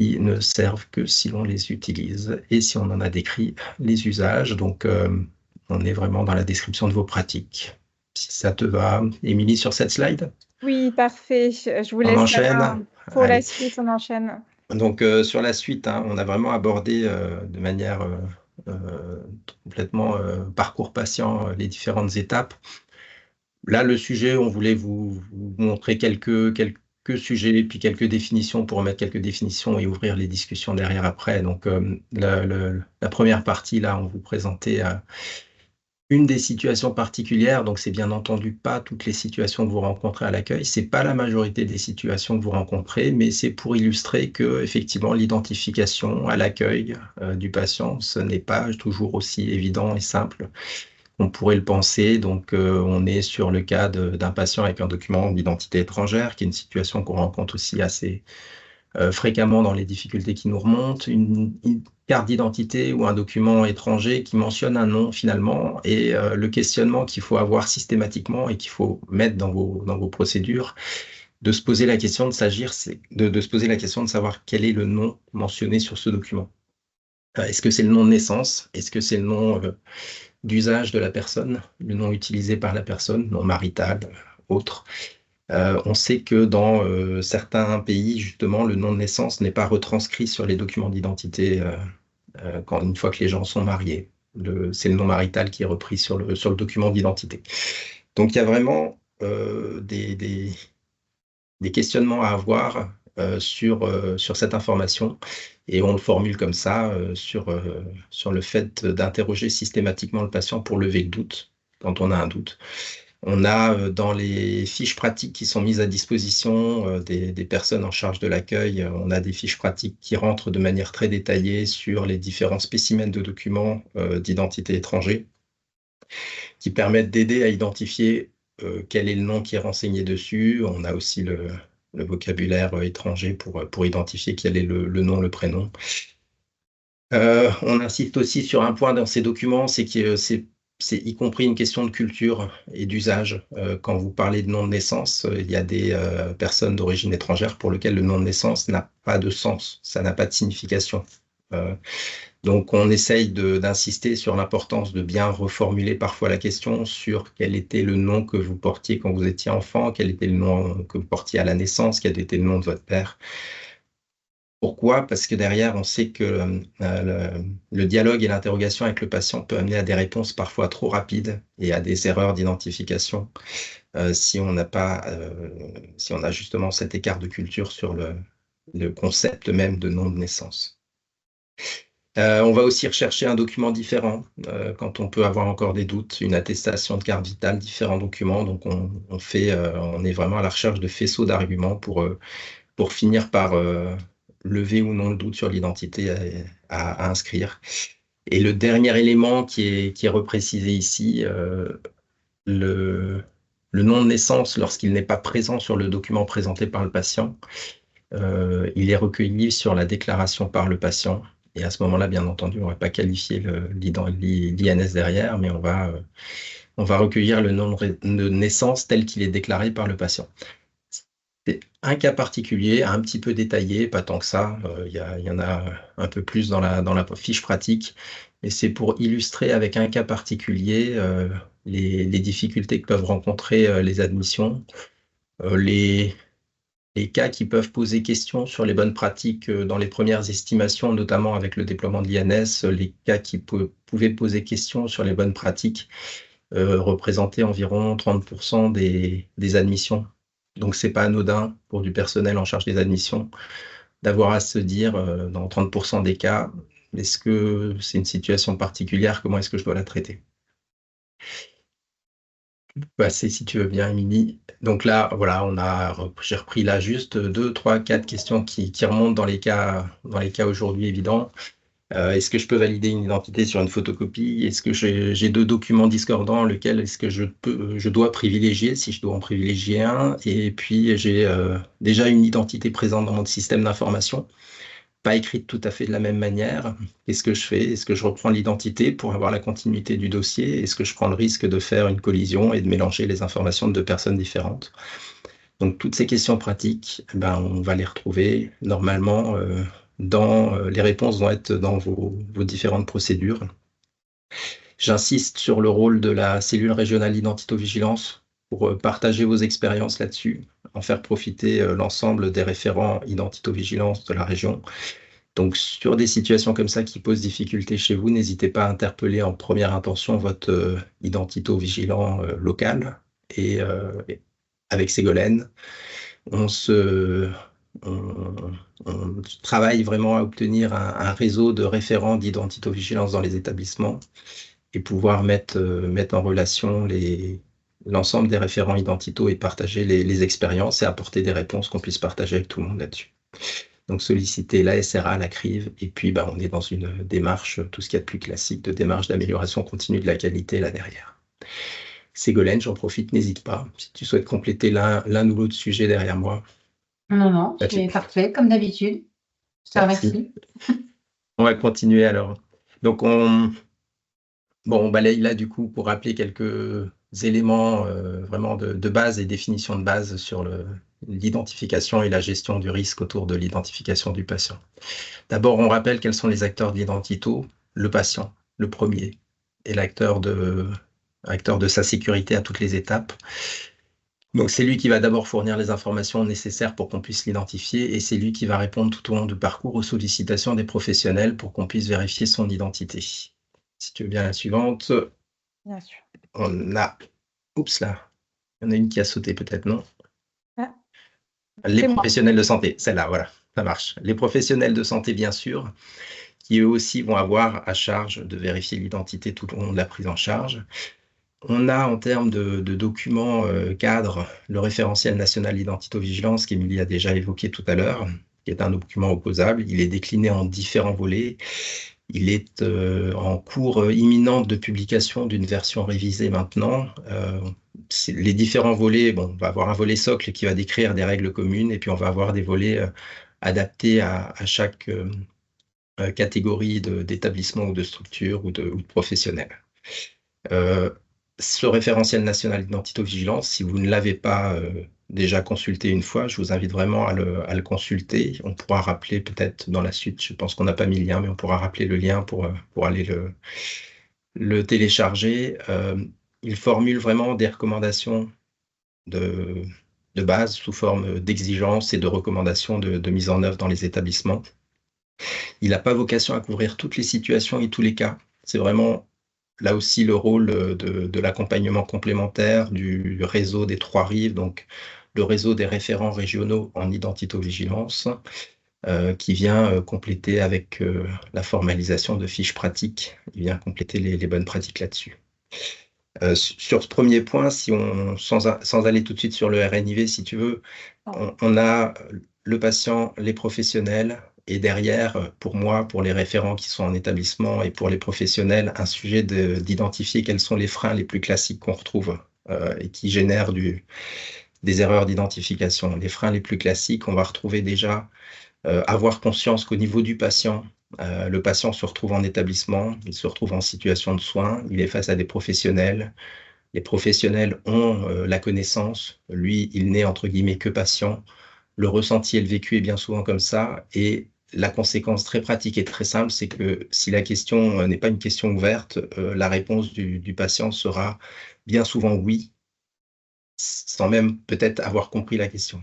Ils ne servent que si l'on les utilise et si on en a décrit les usages. Donc, on est vraiment dans la description de vos pratiques. Si ça te va, Émilie, sur cette slide? Oui, parfait. Je vous On laisse enchaîne. pour la Allez. suite, on enchaîne. Donc, sur la suite, hein, on a vraiment abordé de manière complètement parcours patient les différentes étapes. Là, le sujet, on voulait vous montrer quelques sujets et puis quelques définitions pour remettre quelques définitions et ouvrir les discussions derrière après. Donc, la première partie, là, on vous présentait une des situations particulières, donc c'est bien entendu pas toutes les situations que vous rencontrez à l'accueil, c'est pas la majorité des situations que vous rencontrez, mais c'est pour illustrer que effectivement l'identification à l'accueil du patient, ce n'est pas toujours aussi évident et simple qu'on pourrait le penser. Donc on est sur le cas d'un patient avec un document d'identité étrangère, qui est une situation qu'on rencontre aussi assez fréquemment dans les difficultés qui nous remontent, une carte d'identité ou un document étranger qui mentionne un nom finalement, et le questionnement qu'il faut avoir systématiquement et qu'il faut mettre dans vos procédures, de se poser la question de se poser la question de savoir quel est le nom mentionné sur ce document. Est-ce que c'est le nom de naissance? Est-ce que c'est le nom d'usage de la personne, le nom utilisé par la personne, nom marital, autre? On sait que dans certains pays, justement, le nom de naissance n'est pas retranscrit sur les documents d'identité une fois que les gens sont mariés. C'est le nom marital qui est repris sur le document d'identité. Donc, il y a vraiment des questionnements à avoir sur cette information, et on le formule comme ça sur le fait d'interroger systématiquement le patient pour lever le doute quand on a un doute. On a dans les fiches pratiques qui sont mises à disposition des personnes en charge de l'accueil, on a des fiches pratiques qui rentrent de manière très détaillée sur les différents spécimens de documents d'identité étrangers, qui permettent d'aider à identifier quel est le nom qui est renseigné dessus. On a aussi le vocabulaire étranger pour identifier quel est le nom, le prénom. On insiste aussi sur un point dans ces documents, c'est que c'est y compris une question de culture et d'usage. Quand vous parlez de nom de naissance, il y a des personnes d'origine étrangère pour lesquelles le nom de naissance n'a pas de sens, ça n'a pas de signification. Donc on essaye d'insister sur l'importance de bien reformuler parfois la question sur quel était le nom que vous portiez quand vous étiez enfant, quel était le nom que vous portiez à la naissance, quel était le nom de votre père. Pourquoi? Parce que derrière, on sait que le dialogue et l'interrogation avec le patient peut amener à des réponses parfois trop rapides et à des erreurs d'identification si on a justement cet écart de culture sur le concept même de nom de naissance. On va aussi rechercher un document différent quand on peut avoir encore des doutes, une attestation de carte vitale, différents documents. Donc on est vraiment à la recherche de faisceaux d'arguments pour finir par lever ou non le doute sur l'identité à inscrire. Et le dernier élément qui est reprécisé ici, le nom de naissance, lorsqu'il n'est pas présent sur le document présenté par le patient, il est recueilli sur la déclaration par le patient. Et à ce moment-là, bien entendu, on ne va pas qualifier l'INS derrière, mais on va recueillir le nom de naissance tel qu'il est déclaré par le patient. C'est un cas particulier, un petit peu détaillé, pas tant que ça. Il y en a un peu plus dans la fiche pratique, mais c'est pour illustrer avec un cas particulier les difficultés que peuvent rencontrer les admissions, les cas qui peuvent poser question sur les bonnes pratiques dans les premières estimations, notamment avec le déploiement de l'INS, les cas qui pouvaient poser question sur les bonnes pratiques représentaient environ 30% des admissions. Donc, c'est pas anodin pour du personnel en charge des admissions d'avoir à se dire, dans 30% des cas, est-ce que c'est une situation particulière? Comment est-ce que je dois la traiter? Passer, si tu veux bien, Émilie. Donc là, voilà, j'ai repris là juste 2, 3, 4 questions qui remontent dans les cas aujourd'hui évidents. Est-ce que je peux valider une identité sur une photocopie? Est-ce que j'ai 2 documents discordants, lequel est-ce que je dois privilégier, si je dois en privilégier un? Et puis, j'ai déjà une identité présente dans mon système d'information, pas écrite tout à fait de la même manière. Qu'est-ce que je fais? Est-ce que je reprends l'identité pour avoir la continuité du dossier? Est-ce que je prends le risque de faire une collision et de mélanger les informations de 2 personnes différentes? Donc, toutes ces questions pratiques, on va les retrouver normalement les réponses vont être dans vos différentes procédures. J'insiste sur le rôle de la cellule régionale d'identito-vigilance pour partager vos expériences là-dessus, en faire profiter l'ensemble des référents identito-vigilance de la région. Donc, sur des situations comme ça qui posent difficulté chez vous, n'hésitez pas à interpeller en première intention votre identito-vigilant local. Et avec Ségolène, on travaille vraiment à obtenir un réseau de référents d'identito-vigilance dans les établissements et pouvoir mettre en relation l'ensemble des référents identitaux et partager les expériences et apporter des réponses qu'on puisse partager avec tout le monde là-dessus. Donc solliciter la SRA, la CRIV, et puis on est dans une démarche, tout ce qu'il y a de plus classique, de démarche d'amélioration continue de la qualité là derrière. Ségolène, j'en profite, n'hésite pas, si tu souhaites compléter l'un ou l'autre sujet derrière moi. Non, c'est parfait, comme d'habitude. Je te remercie. On va continuer alors. Donc on balaye là du coup pour rappeler quelques éléments vraiment de base et définitions de base sur l'identification et la gestion du risque autour de l'identification du patient. D'abord, on rappelle quels sont les acteurs de l'identito. Le patient, le premier, et l'acteur de sa sécurité à toutes les étapes. Donc c'est lui qui va d'abord fournir les informations nécessaires pour qu'on puisse l'identifier et c'est lui qui va répondre tout au long du parcours aux sollicitations des professionnels pour qu'on puisse vérifier son identité. Si tu veux bien la suivante. Bien sûr. On a... Oups là. Il y en a une qui a sauté peut-être, non? Ah. Les professionnels de santé, celle-là, voilà, ça marche. Les professionnels de santé, bien sûr, qui eux aussi vont avoir à charge de vérifier l'identité tout au long de la prise en charge. On a en termes de documents cadres le référentiel national d'identito-vigilance qu'Émilie a déjà évoqué tout à l'heure, qui est un document opposable. Il est décliné en différents volets. Il est en cours imminente de publication d'une version révisée maintenant. Les différents volets, on va avoir un volet socle qui va décrire des règles communes et puis on va avoir des volets adaptés à chaque catégorie d'établissement ou de structure ou de professionnel. Ce référentiel national d'identito-vigilance, si vous ne l'avez pas déjà consulté une fois, je vous invite vraiment à le consulter. On pourra rappeler peut-être dans la suite, je pense qu'on n'a pas mis le lien, mais on pourra rappeler le lien pour aller le télécharger. Il formule vraiment des recommandations de base sous forme d'exigences et de recommandations de mise en œuvre dans les établissements. Il n'a pas vocation à couvrir toutes les situations et tous les cas. C'est vraiment là aussi le rôle de l'accompagnement complémentaire du réseau des Trois Rives, donc le réseau des référents régionaux en identito-vigilance, qui vient compléter avec la formalisation de fiches pratiques. Il vient compléter les bonnes pratiques là-dessus. Sur ce premier point, sans aller tout de suite sur le RNIV, si tu veux, on a le patient, les professionnels, et derrière, pour moi, pour les référents qui sont en établissement et pour les professionnels, un sujet d'identifier quels sont les freins les plus classiques qu'on retrouve et qui génèrent des erreurs d'identification. Les freins les plus classiques, on va retrouver déjà avoir conscience qu'au niveau du patient, le patient se retrouve en établissement, il se retrouve en situation de soins, il est face à des professionnels. Les professionnels ont la connaissance, lui, il n'est entre guillemets que patient. Le ressenti et le vécu est bien souvent comme ça, et la conséquence très pratique et très simple, c'est que si la question n'est pas une question ouverte, la réponse du patient sera bien souvent oui, sans même peut-être avoir compris la question.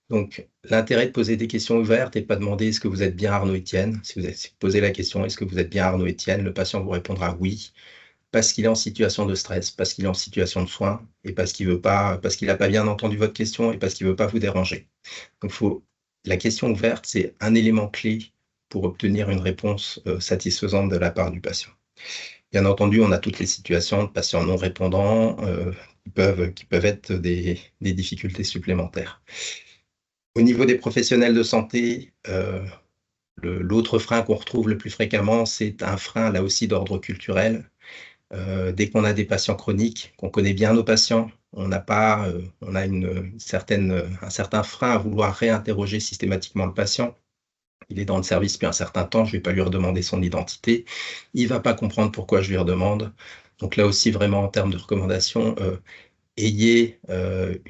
Donc, l'intérêt de poser des questions ouvertes et de pas demander est-ce que vous êtes bien Arnaud Etienne. Si vous posez la question est-ce que vous êtes bien Arnaud Etienne, le patient vous répondra oui, parce qu'il est en situation de stress, parce qu'il est en situation de soins, et parce qu'il n'a pas bien entendu votre question et parce qu'il ne veut pas vous déranger. Donc, la question ouverte, c'est un élément clé pour obtenir une réponse satisfaisante de la part du patient. Bien entendu, on a toutes les situations de patients non répondants qui peuvent être des difficultés supplémentaires. Au niveau des professionnels de santé, l'autre frein qu'on retrouve le plus fréquemment, c'est un frein là aussi d'ordre culturel. Dès qu'on a des patients chroniques, qu'on connaît bien nos patients, on a un certain frein à vouloir réinterroger systématiquement le patient. Il est dans le service depuis un certain temps, je ne vais pas lui redemander son identité. Il ne va pas comprendre pourquoi je lui redemande. Donc là aussi, vraiment en termes de recommandations, ayez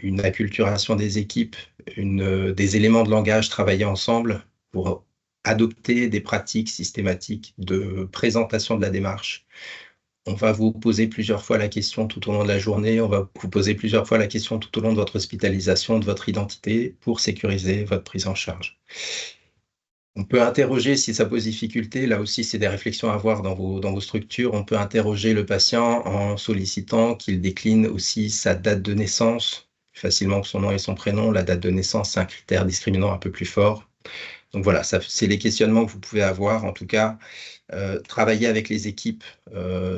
une acculturation des équipes, des éléments de langage travaillés ensemble pour adopter des pratiques systématiques de présentation de la démarche. On va vous poser plusieurs fois la question tout au long de la journée, on va vous poser plusieurs fois la question tout au long de votre hospitalisation, de votre identité, pour sécuriser votre prise en charge. On peut interroger si ça pose difficulté, là aussi c'est des réflexions à avoir dans vos structures, on peut interroger le patient en sollicitant qu'il décline aussi sa date de naissance, plus facilement que son nom et son prénom. La date de naissance, c'est un critère discriminant un peu plus fort. Donc voilà, c'est les questionnements que vous pouvez avoir. En tout cas, travailler avec les équipes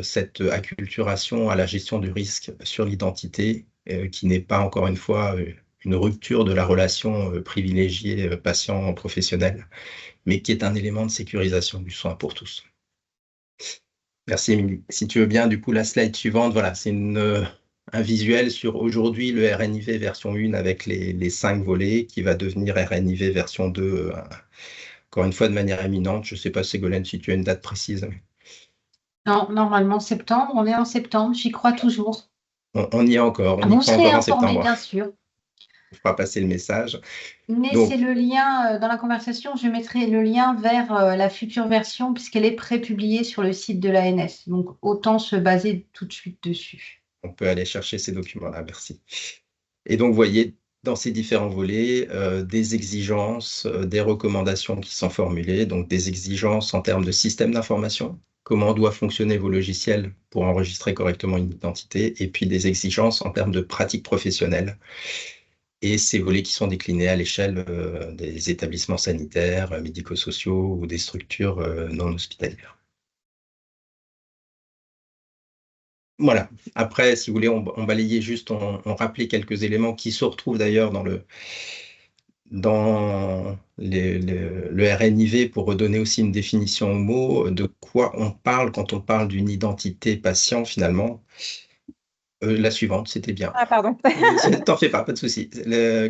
cette acculturation à la gestion du risque sur l'identité, qui n'est pas, encore une fois, une rupture de la relation privilégiée patient-professionnel, mais qui est un élément de sécurisation du soin pour tous. Merci, Émilie. Si tu veux bien, du coup, la slide suivante, voilà, c'est un visuel sur aujourd'hui le RNIV version 1 avec les 5 volets, qui va devenir RNIV version 2, encore une fois de manière imminente. Je ne sais pas, Ségolène, si tu as une date précise. Non, normalement septembre, on est en septembre, j'y crois toujours. On y est encore, on y Vous croit serez encore en informés, septembre. bien sûr. On fera passer le message. Mais Donc, c'est le lien, dans la conversation, je mettrai le lien vers la future version puisqu'elle est prépubliée sur le site de l'ANS. Donc, autant se baser tout de suite dessus. on peut aller chercher ces documents-là, merci. Et donc, vous voyez, dans ces différents volets, des exigences, des recommandations qui sont formulées, donc des exigences en termes de système d'information, comment doivent fonctionner vos logiciels pour enregistrer correctement une identité, et puis des exigences en termes de pratiques professionnelles, et ces volets qui sont déclinés à l'échelle des établissements sanitaires, médico-sociaux ou des structures non hospitalières. Voilà. Après, si vous voulez, on balayait juste, on rappelait quelques éléments qui se retrouvent d'ailleurs dans le RNIV pour redonner aussi une définition au mot de quoi on parle quand on parle d'une identité patient finalement. La suivante, c'était bien. Ah, pardon. T'en fais pas de souci.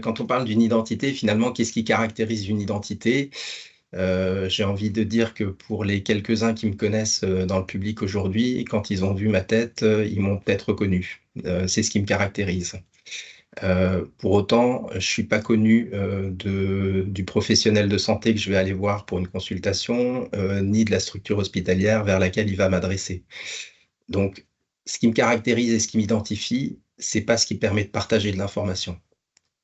Quand on parle d'une identité, finalement, qu'est-ce qui caractérise une identité? J'ai envie de dire que pour les quelques-uns qui me connaissent dans le public aujourd'hui, quand ils ont vu ma tête, ils m'ont peut-être reconnu. C'est ce qui me caractérise. Pour autant, je ne suis pas connu du professionnel de santé que je vais aller voir pour une consultation, ni de la structure hospitalière vers laquelle il va m'adresser. Donc, ce qui me caractérise et ce qui m'identifie, ce n'est pas ce qui permet de partager de l'information.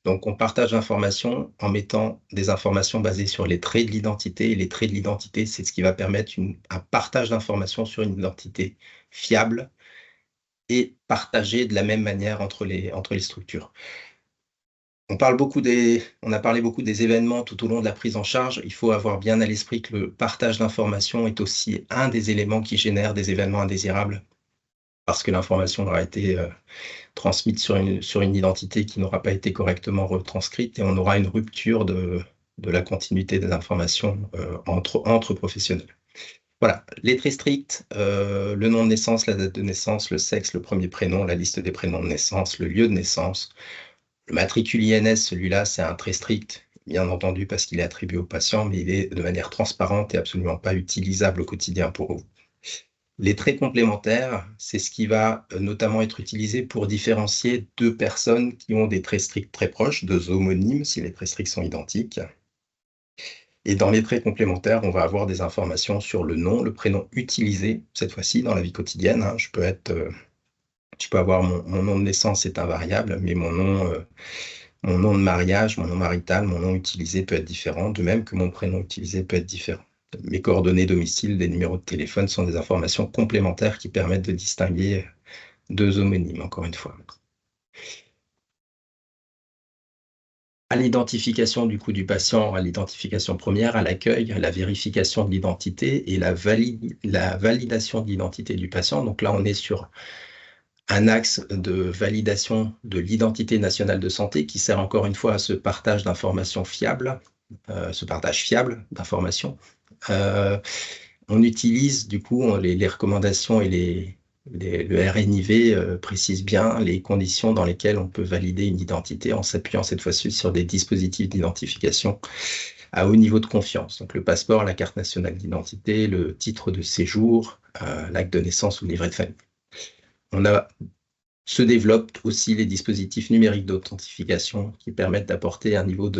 Donc, on partage l'information en mettant des informations basées sur les traits de l'identité. Et les traits de l'identité, c'est ce qui va permettre un partage d'informations sur une identité fiable et partagée de la même manière entre les structures. On a parlé beaucoup des événements tout au long de la prise en charge. Il faut avoir bien à l'esprit que le partage d'informations est aussi un des éléments qui génèrent des événements indésirables, parce que l'information aura été transmise sur une identité qui n'aura pas été correctement retranscrite, et on aura une rupture de la continuité des informations entre professionnels. Voilà, les traits stricts, le nom de naissance, la date de naissance, le sexe, le premier prénom, la liste des prénoms de naissance, le lieu de naissance. Le matricule INS, celui-là, c'est un trait strict, bien entendu, parce qu'il est attribué au patient, mais il est de manière transparente et absolument pas utilisable au quotidien pour vous. Les traits complémentaires, c'est ce qui va notamment être utilisé pour différencier deux personnes qui ont des traits stricts très proches, deux homonymes, si les traits stricts sont identiques. Et dans les traits complémentaires, on va avoir des informations sur le nom, le prénom utilisé, cette fois-ci, dans la vie quotidienne. Hein. Je peux avoir mon nom de naissance, c'est invariable, mais mon nom de mariage, mon nom marital, mon nom utilisé peut être différent, de même que mon prénom utilisé peut être différent. Mes coordonnées domicile, des numéros de téléphone sont des informations complémentaires qui permettent de distinguer deux homonymes, encore une fois. À l'identification du patient, à l'identification première, à l'accueil, à la vérification de l'identité et la validation de l'identité du patient. Donc là, on est sur un axe de validation de l'identité nationale de santé qui sert encore une fois à ce partage d'informations fiables, ce partage fiable d'informations. On utilise du coup les recommandations et le RNIV précise bien les conditions dans lesquelles on peut valider une identité en s'appuyant cette fois-ci sur des dispositifs d'identification à haut niveau de confiance. Donc le passeport, la carte nationale d'identité, le titre de séjour, l'acte de naissance ou le livret de famille. Se développent aussi les dispositifs numériques d'authentification qui permettent d'apporter un niveau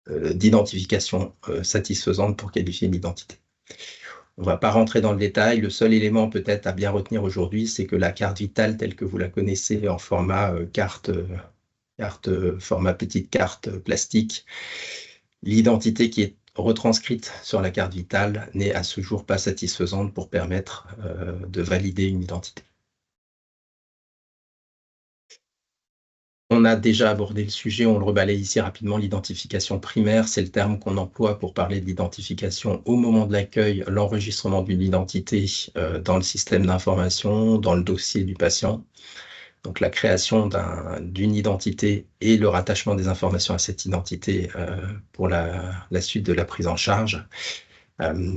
d'identification satisfaisante pour qualifier une identité. On ne va pas rentrer dans le détail. Le seul élément peut-être à bien retenir aujourd'hui, c'est que la carte vitale telle que vous la connaissez en format format petite carte plastique, l'identité qui est retranscrite sur la carte vitale n'est à ce jour pas satisfaisante pour permettre de valider une identité. On a déjà abordé le sujet, on le rebalaye ici rapidement. L'identification primaire, c'est le terme qu'on emploie pour parler de l'identification au moment de l'accueil, l'enregistrement d'une identité dans le système d'information, dans le dossier du patient. Donc la création d'une identité et le rattachement des informations à cette identité pour la suite de la prise en charge.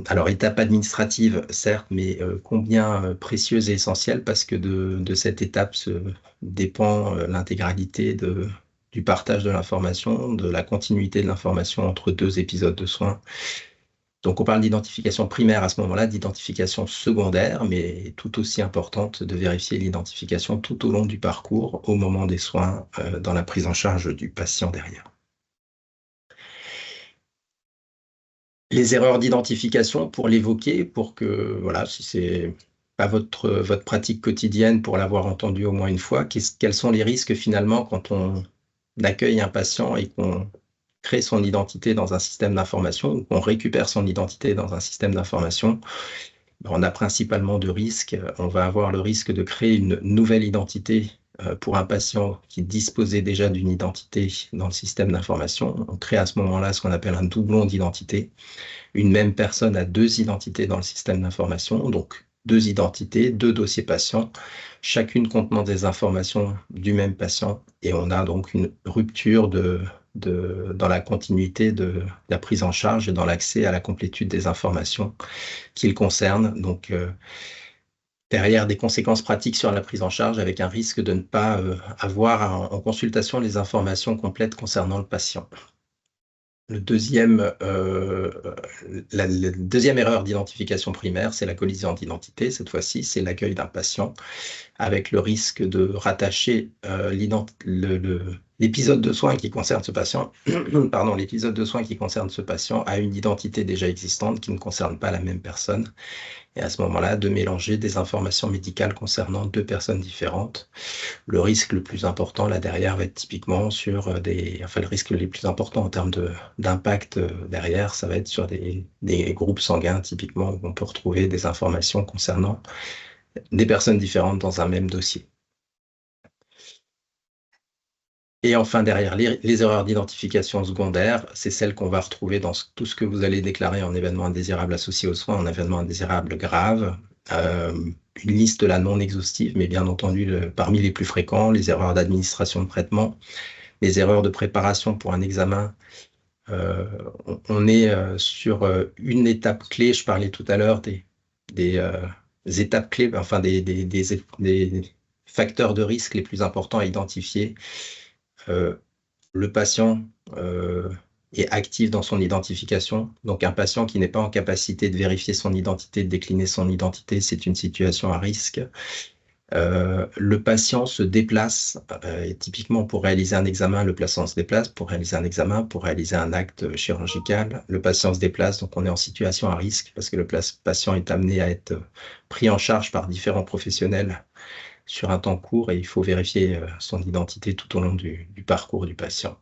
Alors, étape administrative, certes, mais combien précieuse et essentielle parce que de cette étape dépend l'intégralité du partage de l'information, de la continuité de l'information entre deux épisodes de soins. Donc, on parle d'identification primaire à ce moment-là, d'identification secondaire, mais tout aussi importante de vérifier l'identification tout au long du parcours, au moment des soins, dans la prise en charge du patient derrière. Les erreurs d'identification, pour l'évoquer, pour que, voilà, si c'est pas votre pratique quotidienne, pour l'avoir entendu au moins une fois, quels sont les risques finalement quand on accueille un patient et qu'on crée son identité dans un système d'information ou qu'on récupère son identité dans un système d'information? On a principalement deux risques. On va avoir le risque de créer une nouvelle identité pour un patient qui disposait déjà d'une identité dans le système d'information. On crée à ce moment-là ce qu'on appelle un doublon d'identité. Une même personne a deux identités dans le système d'information, donc deux identités, deux dossiers patients, chacune contenant des informations du même patient, et on a donc une rupture dans la continuité de la prise en charge et dans l'accès à la complétude des informations qui le concernent. Donc, derrière des conséquences pratiques sur la prise en charge avec un risque de ne pas avoir en consultation les informations complètes concernant le patient. La deuxième erreur d'identification primaire, c'est la collision d'identité. Cette fois-ci, c'est l'accueil d'un patient avec le risque de rattacher l'épisode de soins qui concerne ce patient, l'épisode de soins qui concerne ce patient à une identité déjà existante qui ne concerne pas la même personne. Et à ce moment-là, de mélanger des informations médicales concernant deux personnes différentes. Le risque le plus important là derrière va être typiquement sur le risque le plus important en termes d'impact derrière, ça va être sur des groupes sanguins typiquement où on peut retrouver des informations concernant des personnes différentes dans un même dossier. Et enfin, derrière, les erreurs d'identification secondaire, c'est celles qu'on va retrouver dans tout ce que vous allez déclarer en événement indésirable associé aux soins, en événement indésirable grave. Une liste là non exhaustive, mais bien entendu, parmi les plus fréquents, les erreurs d'administration de traitement, les erreurs de préparation pour un examen. On est sur une étape clé, je parlais tout à l'heure des étapes clés, enfin des facteurs de risque les plus importants à identifier. Le patient est actif dans son identification. Donc, un patient qui n'est pas en capacité de vérifier son identité, de décliner son identité, c'est une situation à risque. Le patient se déplace, et typiquement pour réaliser un examen, le patient se déplace pour réaliser un examen, pour réaliser un acte chirurgical. Le patient se déplace, donc on est en situation à risque parce que le patient est amené à être pris en charge par différents professionnels sur un temps court et il faut vérifier son identité tout au long du parcours du patient.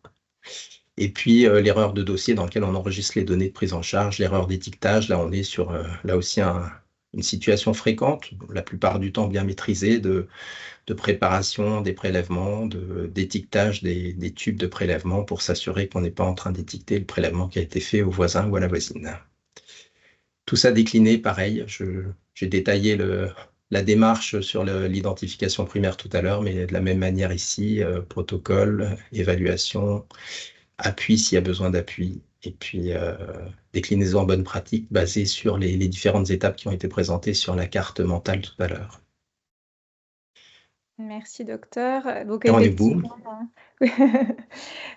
Et puis, l'erreur de dossier dans lequel on enregistre les données de prise en charge, l'erreur d'étiquetage, là on est sur là aussi une situation fréquente, la plupart du temps bien maîtrisée, de préparation des prélèvements, d'étiquetage des tubes de prélèvement pour s'assurer qu'on n'est pas en train d'étiqueter le prélèvement qui a été fait au voisin ou à la voisine. Tout ça décliné, pareil, j'ai détaillé la démarche sur l'identification primaire tout à l'heure, mais de la même manière ici, protocole, évaluation, appui s'il y a besoin d'appui, et puis déclinaison en bonne pratique basée sur les différentes étapes qui ont été présentées sur la carte mentale tout à l'heure. Merci docteur. Donc Et on est bout.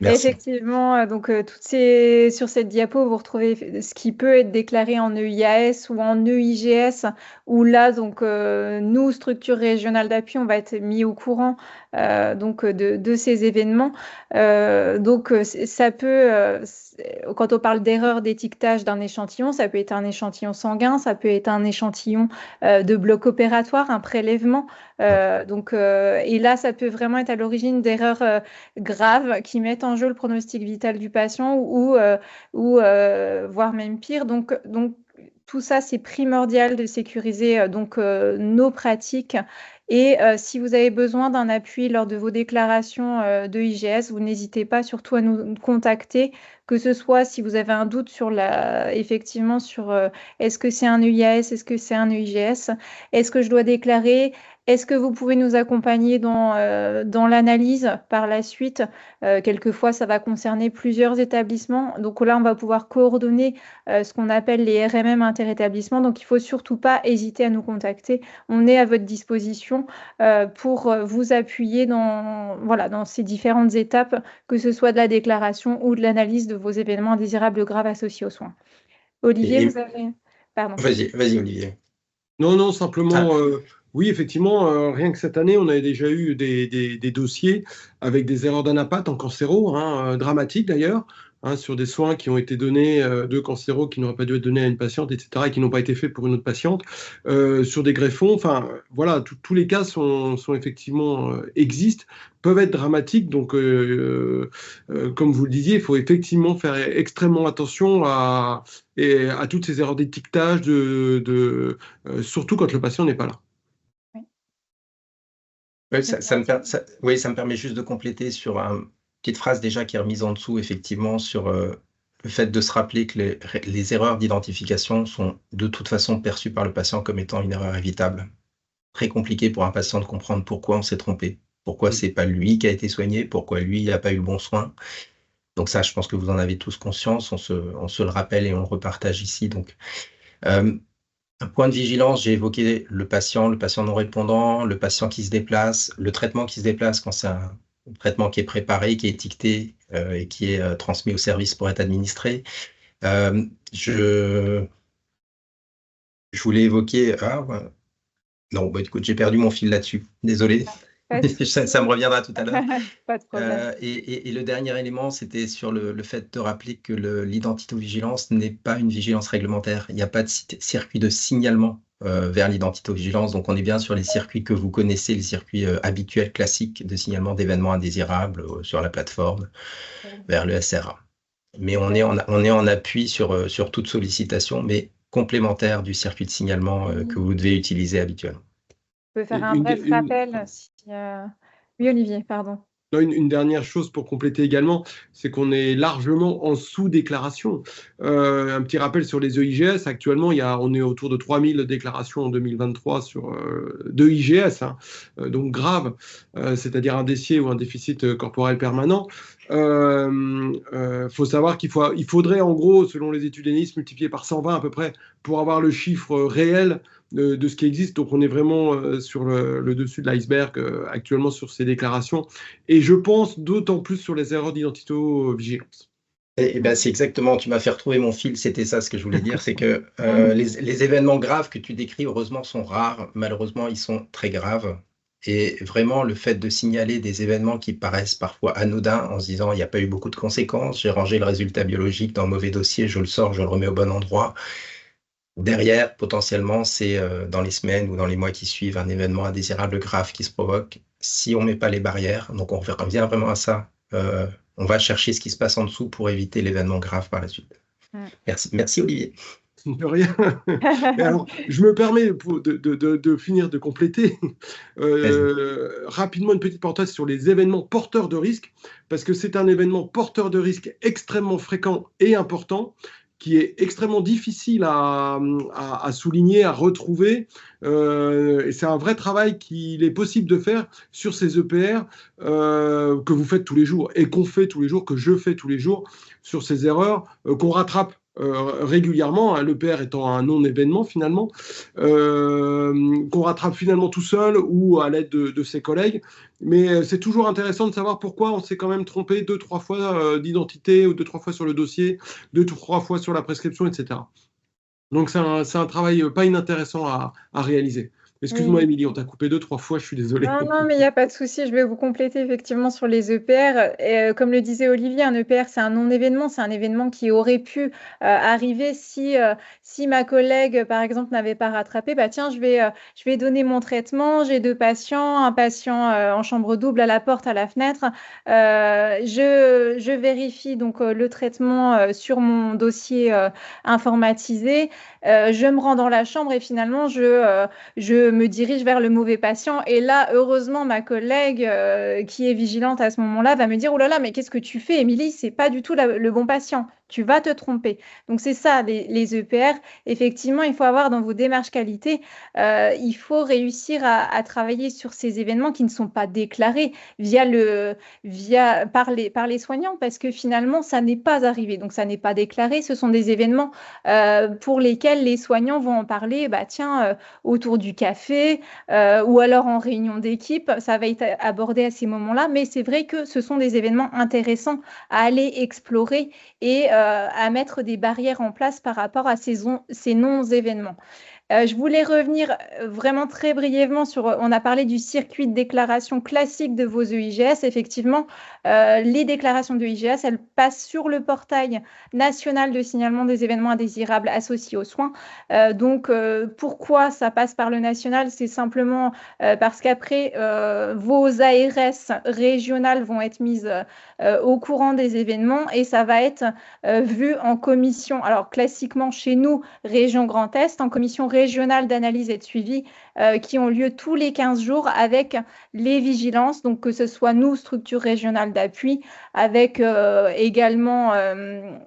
Merci. Effectivement, donc sur cette diapo, vous retrouvez ce qui peut être déclaré en EIAS ou en EIGS, où là, donc nous, structure régionale d'appui, on va être mis au courant donc de ces événements. Donc ça peut, quand on parle d'erreur d'étiquetage d'un échantillon, ça peut être un échantillon sanguin, ça peut être un échantillon de bloc opératoire, un prélèvement. Et là, ça peut vraiment être à l'origine d'erreurs graves qui mettent en jeu le pronostic vital du patient ou voire même pire. Donc tout ça, c'est primordial de sécuriser donc nos pratiques. Et si vous avez besoin d'un appui lors de vos déclarations de IGS, vous n'hésitez pas surtout à nous contacter, que ce soit si vous avez un doute sur effectivement sur est-ce que c'est un EIS, est-ce que c'est un EIGS, est-ce que je dois déclarer, est-ce que vous pouvez nous accompagner dans l'analyse par la suite. Quelquefois, ça va concerner plusieurs établissements. Donc là, on va pouvoir coordonner ce qu'on appelle les RMM interétablissements. Donc, il ne faut surtout pas hésiter à nous contacter. On est à votre disposition pour vous appuyer dans ces différentes étapes, que ce soit de la déclaration ou de l'analyse de vos événements indésirables graves associés aux soins. Olivier, vous avez... Pardon. Vas-y, Olivier. Non, simplement, oui, effectivement, rien que cette année, on avait déjà eu des dossiers avec des erreurs d'anapath en cancéro, dramatiques d'ailleurs, sur des soins qui ont été donnés de cancéro qui n'auraient pas dû être donnés à une patiente, etc., et qui n'ont pas été faits pour une autre patiente, sur des greffons. Enfin, voilà, tous les cas sont effectivement existent, peuvent être dramatiques. Donc, comme vous le disiez, il faut effectivement faire extrêmement attention à toutes ces erreurs d'étiquetage, surtout quand le patient n'est pas là. Oui, ça me permet juste de compléter sur une petite phrase déjà qui est remise en dessous, effectivement, sur le fait de se rappeler que les erreurs d'identification sont de toute façon perçues par le patient comme étant une erreur évitable. Très compliqué pour un patient de comprendre pourquoi on s'est trompé, pourquoi c'est pas lui qui a été soigné, pourquoi lui n'a pas eu le bon soin. Donc ça, je pense que vous en avez tous conscience, on se le rappelle et on le repartage ici. Donc, un point de vigilance, j'ai évoqué le patient non répondant, le patient qui se déplace, le traitement qui se déplace quand c'est un traitement qui est préparé, qui est étiqueté et qui est transmis au service pour être administré. Je voulais évoquer... non, écoute, j'ai perdu mon fil là-dessus. Désolé. Ça me reviendra tout à l'heure. Pas de problème. Et le dernier élément, c'était sur le fait de rappeler que l'identitovigilance n'est pas une vigilance réglementaire. Il n'y a pas de circuit de signalement vers l'identitovigilance. Donc, on est bien sur les circuits que vous connaissez, les circuits habituels, classiques de signalement d'événements indésirables sur la plateforme vers le SRA. Mais on est en appui sur toute sollicitation, mais complémentaire du circuit de signalement que vous devez utiliser habituellement. On peut faire un bref rappel. Oui, Olivier, pardon. Une dernière chose pour compléter également, c'est qu'on est largement en sous-déclaration. Un petit rappel sur les EIGS. Actuellement, on est autour de 3000 déclarations en 2023 de IGS, donc grave, c'est-à-dire un décès ou un déficit corporel permanent. Faut savoir qu'il faudrait, en gros, selon les études ENIS, multiplier par 120 à peu près pour avoir le chiffre réel de ce qui existe. Donc, on est vraiment sur le dessus de l'iceberg actuellement sur ces déclarations. Et je pense d'autant plus sur les erreurs d'identitovigilance. Et ben, c'est exactement, tu m'as fait retrouver mon fil, c'était ça ce que je voulais dire, c'est que les événements graves que tu décris, heureusement, sont rares. Malheureusement, ils sont très graves. Et vraiment, le fait de signaler des événements qui paraissent parfois anodins en se disant il n'y a pas eu beaucoup de conséquences, j'ai rangé le résultat biologique dans le mauvais dossier, je le sors, je le remets au bon endroit. Derrière, potentiellement, c'est dans les semaines ou dans les mois qui suivent un événement indésirable grave qui se provoque. Si on ne met pas les barrières, donc on revient vraiment à ça, on va chercher ce qui se passe en dessous pour éviter l'événement grave par la suite. Merci Olivier. De rien. Alors, je me permets de finir de compléter rapidement une petite parenthèse sur les événements porteurs de risque, parce que c'est un événement porteur de risque extrêmement fréquent et important, qui est extrêmement difficile à souligner, à retrouver. Et c'est un vrai travail qu'il est possible de faire sur ces EPR que vous faites tous les jours et qu'on fait tous les jours, que je fais tous les jours, sur ces erreurs qu'on rattrape régulièrement, l'EPR étant un non-événement finalement, qu'on rattrape finalement tout seul ou à l'aide de ses collègues. Mais c'est toujours intéressant de savoir pourquoi on s'est quand même trompé 2-3 fois d'identité ou 2-3 fois sur le dossier, 2-3 fois sur la prescription, etc. Donc c'est un travail pas inintéressant à réaliser. Excuse-moi, Oui. Émilie, on t'a coupé 2, 3 fois, je suis désolé. Non, non, mais il n'y a pas de souci. Je vais vous compléter effectivement sur les EPR. Et, comme le disait Olivier, un EPR, c'est un non-événement. C'est un événement qui aurait pu arriver si ma collègue, par exemple, n'avait pas rattrapé. Bah, tiens, je vais donner mon traitement. J'ai 2 patients, un patient en chambre double à la porte, à la fenêtre. Je vérifie donc le traitement sur mon dossier informatisé. Je me rends dans la chambre et finalement, je me dirige vers le mauvais patient. Et là, heureusement, ma collègue qui est vigilante à ce moment-là va me dire, oh là là, mais qu'est-ce que tu fais, Émilie? C'est pas du tout le bon patient. Tu vas te tromper. Donc c'est ça, les EPR. Effectivement, il faut avoir dans vos démarches qualité, il faut réussir à travailler sur ces événements qui ne sont pas déclarés par les soignants, parce que finalement, ça n'est pas arrivé. Donc ça n'est pas déclaré. Ce sont des événements pour lesquels les soignants vont en parler. Bah tiens, autour du café ou alors en réunion d'équipe. Ça va être abordé à ces moments-là, mais c'est vrai que ce sont des événements intéressants à aller explorer et à mettre des barrières en place par rapport à ces non-événements. Je voulais revenir vraiment très brièvement sur, on a parlé du circuit de déclaration classique de vos EIGS. Effectivement, les déclarations de EIGS, elles passent sur le portail national de signalement des événements indésirables associés aux soins. Donc, pourquoi ça passe par le national? C'est simplement parce qu'après, vos ARS régionales vont être mises au courant des événements et ça va être vu en commission. Alors, classiquement, chez nous, région Grand Est, en commission régionale d'analyse et de suivi qui ont lieu tous les 15 jours avec les vigilances, donc que ce soit nous, structure régionale d'appui, avec également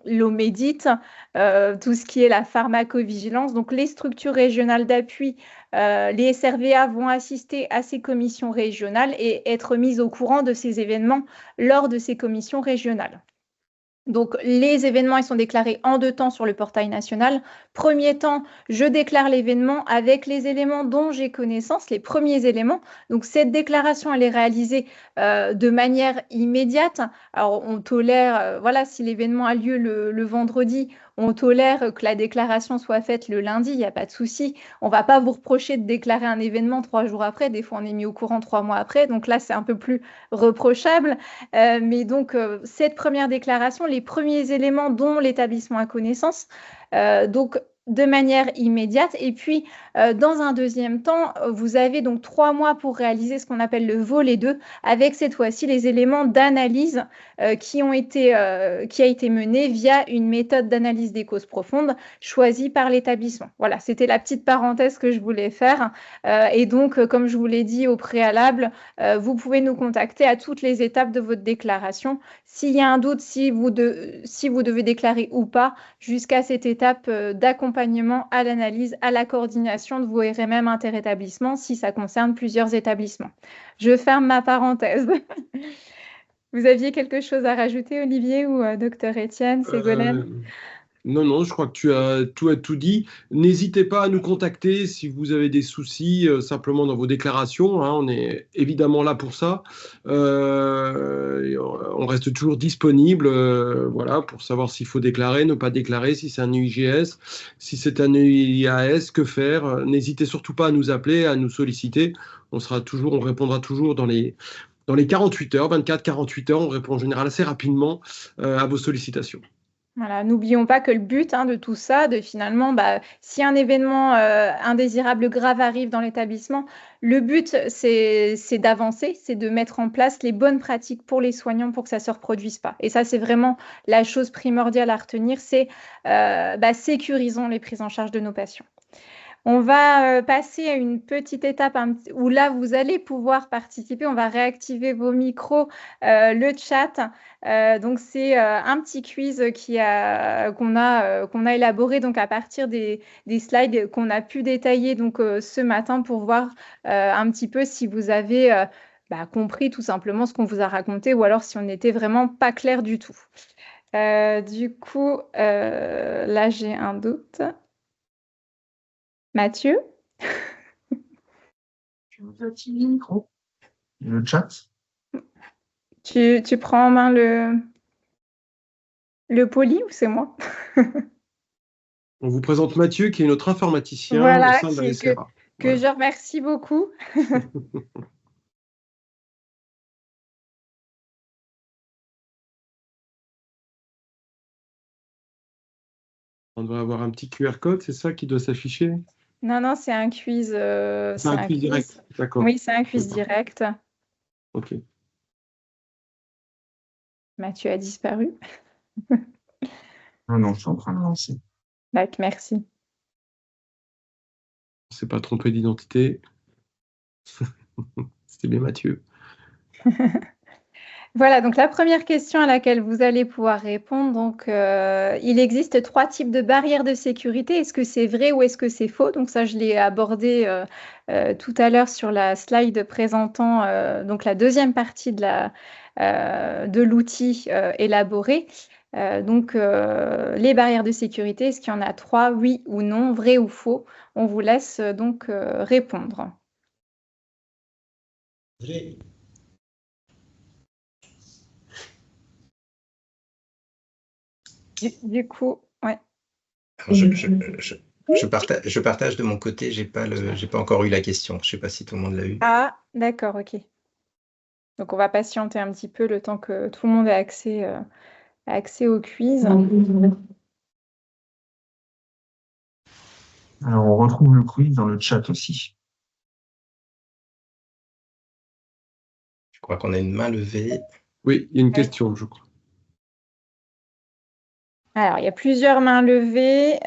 l'OMEDIT, tout ce qui est la pharmacovigilance. Donc les structures régionales d'appui, les SRVA vont assister à ces commissions régionales et être mises au courant de ces événements lors de ces commissions régionales. Donc, les événements, ils sont déclarés en 2 temps sur le portail national. Premier temps, je déclare l'événement avec les éléments dont j'ai connaissance, les premiers éléments. Donc, cette déclaration, elle est réalisée de manière immédiate. Alors, on tolère, voilà, si l'événement a lieu le vendredi, on tolère que la déclaration soit faite le lundi, il n'y a pas de souci. On ne va pas vous reprocher de déclarer un événement 3 jours après. Des fois, on est mis au courant 3 mois après. Donc là, c'est un peu plus reprochable. Mais donc, cette première déclaration, les premiers éléments dont l'établissement a connaissance, donc de manière immédiate. Et puis, dans un deuxième temps, vous avez donc 3 mois pour réaliser ce qu'on appelle le volet 2, avec cette fois-ci les éléments d'analyse qui a été mené via une méthode d'analyse des causes profondes choisie par l'établissement. Voilà, c'était la petite parenthèse que je voulais faire. Et donc, comme je vous l'ai dit au préalable, vous pouvez nous contacter à toutes les étapes de votre déclaration. S'il y a un doute, si vous devez déclarer ou pas, jusqu'à cette étape d'accompagnement à l'analyse, à la coordination de vos RMM interétablissements, si ça concerne plusieurs établissements. Je ferme ma parenthèse. Vous aviez quelque chose à rajouter, Olivier ou docteur Étienne, Ségolène? Non, non, je crois que tu as tout dit. N'hésitez pas à nous contacter si vous avez des soucis simplement dans vos déclarations, hein, on est évidemment là pour ça. On reste toujours disponible voilà, pour savoir s'il faut déclarer, ne pas déclarer, si c'est un UIGS, si c'est un UIAS, que faire. N'hésitez surtout pas à nous appeler, à nous solliciter. On répondra toujours dans les 48 heures, 24-48 heures. On répond en général assez rapidement à vos sollicitations. Voilà, n'oublions pas que le but de tout ça, de finalement, si un événement indésirable grave arrive dans l'établissement, le but, c'est d'avancer, c'est de mettre en place les bonnes pratiques pour les soignants pour que ça ne se reproduise pas. Et ça, c'est vraiment la chose primordiale à retenir, c'est sécurisons les prises en charge de nos patients. On va passer à une petite étape où là, vous allez pouvoir participer. On va réactiver vos micros, le chat. Donc, c'est un petit quiz qu'on a élaboré donc, à partir des slides qu'on a pu détailler donc, ce matin pour voir un petit peu si vous avez compris tout simplement ce qu'on vous a raconté ou alors si on n'était vraiment pas clair du tout. Du coup, là, j'ai un doute. Mathieu? Je vous active le micro. Le chat. Tu prends en main le poli ou c'est moi? On vous présente Mathieu, qui est notre informaticien Voilà, au sein de la SRA. que je remercie beaucoup. On devrait avoir un petit QR code, c'est ça qui doit s'afficher? Non, non, c'est un quiz. C'est un quiz direct, d'accord. Oui, c'est un quiz direct. Ok. Mathieu a disparu. Non, je suis en train de lancer. D'accord, merci. On s'est pas trompé d'identité. C'était bien Mathieu. Voilà, donc la première question à laquelle vous allez pouvoir répondre, donc il existe 3 types de barrières de sécurité. Est-ce que c'est vrai ou est-ce que c'est faux? Donc ça, je l'ai abordé tout à l'heure sur la slide présentant donc la deuxième partie de l'outil élaboré. Donc les barrières de sécurité, est-ce qu'il y en a 3, oui ou non, vrai ou faux? On vous laisse donc répondre. Vrai. Du coup, ouais. Alors, je partage de mon côté, j'ai pas encore eu la question. Je sais pas si tout le monde l'a eu. Ah, d'accord, ok. Donc, on va patienter un petit peu le temps que tout le monde ait accès au quiz. Alors, on retrouve le quiz dans le chat aussi. Je crois qu'on a une main levée. Oui, il y a une question, je crois. Alors, il y a plusieurs mains levées.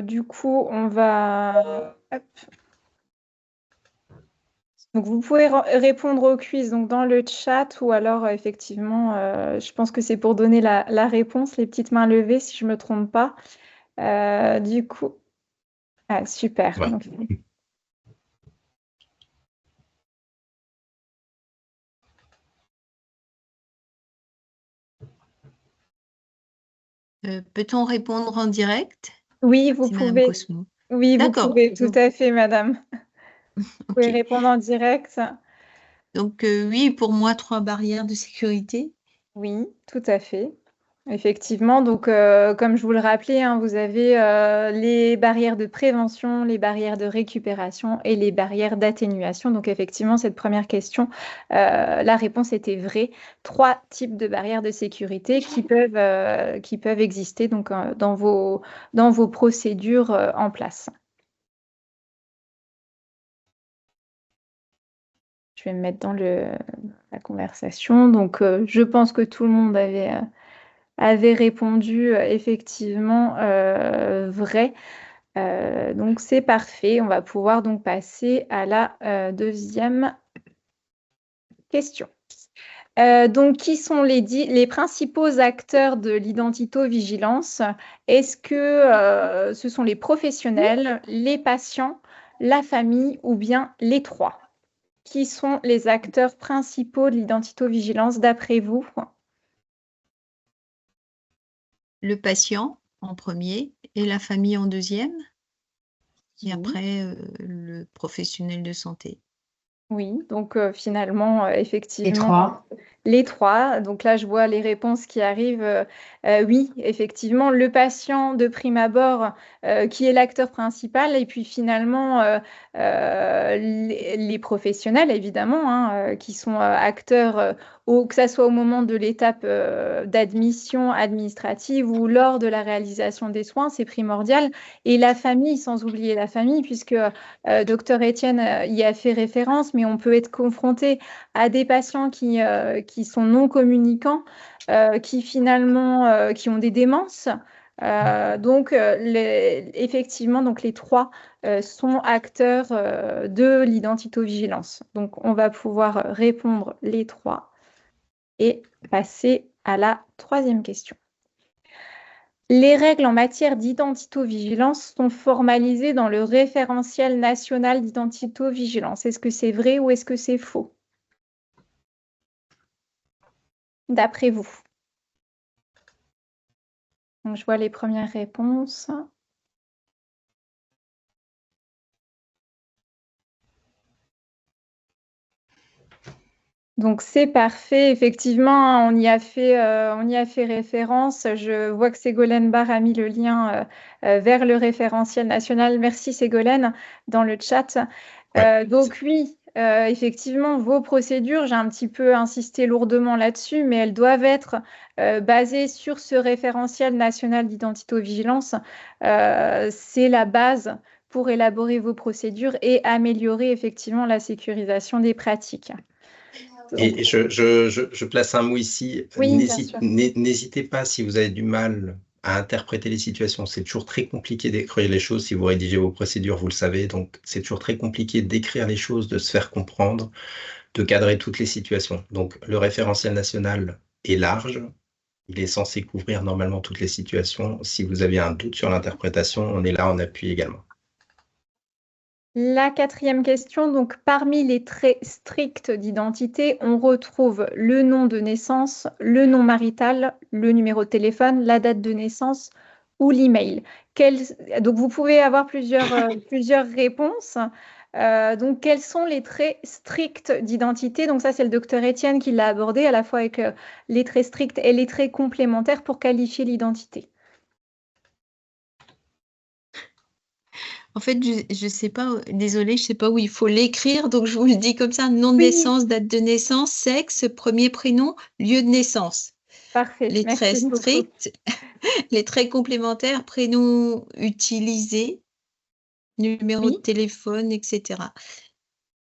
Du coup, on va... Hop. Donc, vous pouvez répondre au quiz donc, dans le chat ou alors, effectivement, je pense que c'est pour donner la réponse, les petites mains levées, si je ne me trompe pas. Du coup... Ah, super. Ouais. Donc, Peut-on répondre en direct? oui, vous C'est Madame pouvez. Cosmo. Oui, vous D'accord. pouvez, tout à fait, madame. Vous pouvez Ok. répondre en direct. Donc, oui, pour moi, 3 barrières de sécurité. Oui, tout à fait. Effectivement, donc comme je vous le rappelais, hein, vous avez les barrières de prévention, les barrières de récupération et les barrières d'atténuation. Donc effectivement, cette première question, la réponse était vraie. 3 types de barrières de sécurité qui peuvent exister donc, dans vos procédures en place. Je vais me mettre dans la conversation. Donc, je pense que tout le monde avait répondu effectivement vrai. Donc, c'est parfait. On va pouvoir donc passer à la deuxième question. Donc, qui sont les principaux acteurs de l'identito-vigilance? Est-ce que ce sont les professionnels, les patients, la famille ou bien les 3? Qui sont les acteurs principaux de l'identito-vigilance d'après vous? Le patient en premier et la famille en deuxième. Et Oui. après, le professionnel de santé. Oui, donc finalement, Les effectivement, 3. les 3. Donc là, je vois les réponses qui arrivent. Oui, effectivement, le patient de prime abord, qui est l'acteur principal, et puis finalement, les professionnels, évidemment, hein, qui sont acteurs, que ça soit au moment de l'étape d'admission administrative ou lors de la réalisation des soins, c'est primordial. Et la famille, sans oublier la famille, puisque Docteur Étienne y a fait référence, mais on peut être confronté à des patients qui sont non communicants, qui finalement qui ont des démences. Donc, effectivement, donc les 3 sont acteurs de l'identito-vigilance. Donc, on va pouvoir répondre les 3 et passer à la 3e question. Les règles en matière d'identito-vigilance sont formalisées dans le référentiel national d'identito-vigilance. Est-ce que c'est vrai ou est-ce que c'est faux? D'après vous. Donc, je vois les premières réponses. Donc c'est parfait, effectivement, on y a fait référence. Je vois que Ségolène Barre a mis le lien vers le référentiel national. Merci Ségolène dans le chat. Donc oui, effectivement, vos procédures, j'ai un petit peu insisté lourdement là-dessus, mais elles doivent être basées sur ce référentiel national d'identité-vigilance. C'est la base pour élaborer vos procédures et améliorer effectivement la sécurisation des pratiques. Et je place un mot ici. Oui, bien sûr. N'hésitez pas si vous avez du mal à interpréter les situations. C'est toujours très compliqué d'écrire les choses. Si vous rédigez vos procédures, vous le savez. Donc, c'est toujours très compliqué d'écrire les choses, de se faire comprendre, de cadrer toutes les situations. Donc, le référentiel national est large. Il est censé couvrir normalement toutes les situations. Si vous avez un doute sur l'interprétation, on est là en appui également. La 4e question, donc parmi les traits stricts d'identité, on retrouve le nom de naissance, le nom marital, le numéro de téléphone, la date de naissance ou l'email. Donc vous pouvez avoir plusieurs réponses. Donc quels sont les traits stricts d'identité? Donc ça c'est le docteur Étienne qui l'a abordé à la fois avec les traits stricts et les traits complémentaires pour qualifier l'identité. En fait, je sais pas, désolée, je sais pas où il faut l'écrire, donc je vous le dis comme ça, nom de naissance, date de naissance, sexe, premier prénom, lieu de naissance. Parfait. Les traits stricts, les traits complémentaires, prénom utilisé, numéro de téléphone, etc.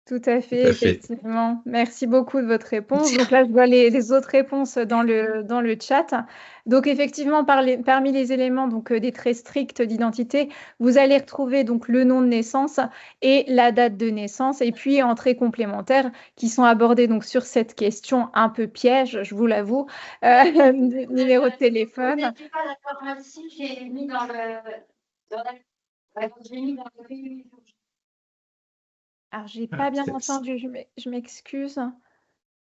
Tout à fait, effectivement. Merci beaucoup de votre réponse. Donc là, je vois les autres réponses dans le chat. Donc effectivement, parmi les éléments des traits stricts d'identité, vous allez retrouver donc le nom de naissance et la date de naissance. Et puis en traits complémentaires qui sont abordés donc sur cette question un peu piège, je vous l'avoue, numéro de téléphone. Je ne suis pas d'accord, même si j'ai mis dans le... Alors, je n'ai pas bien entendu, je m'excuse.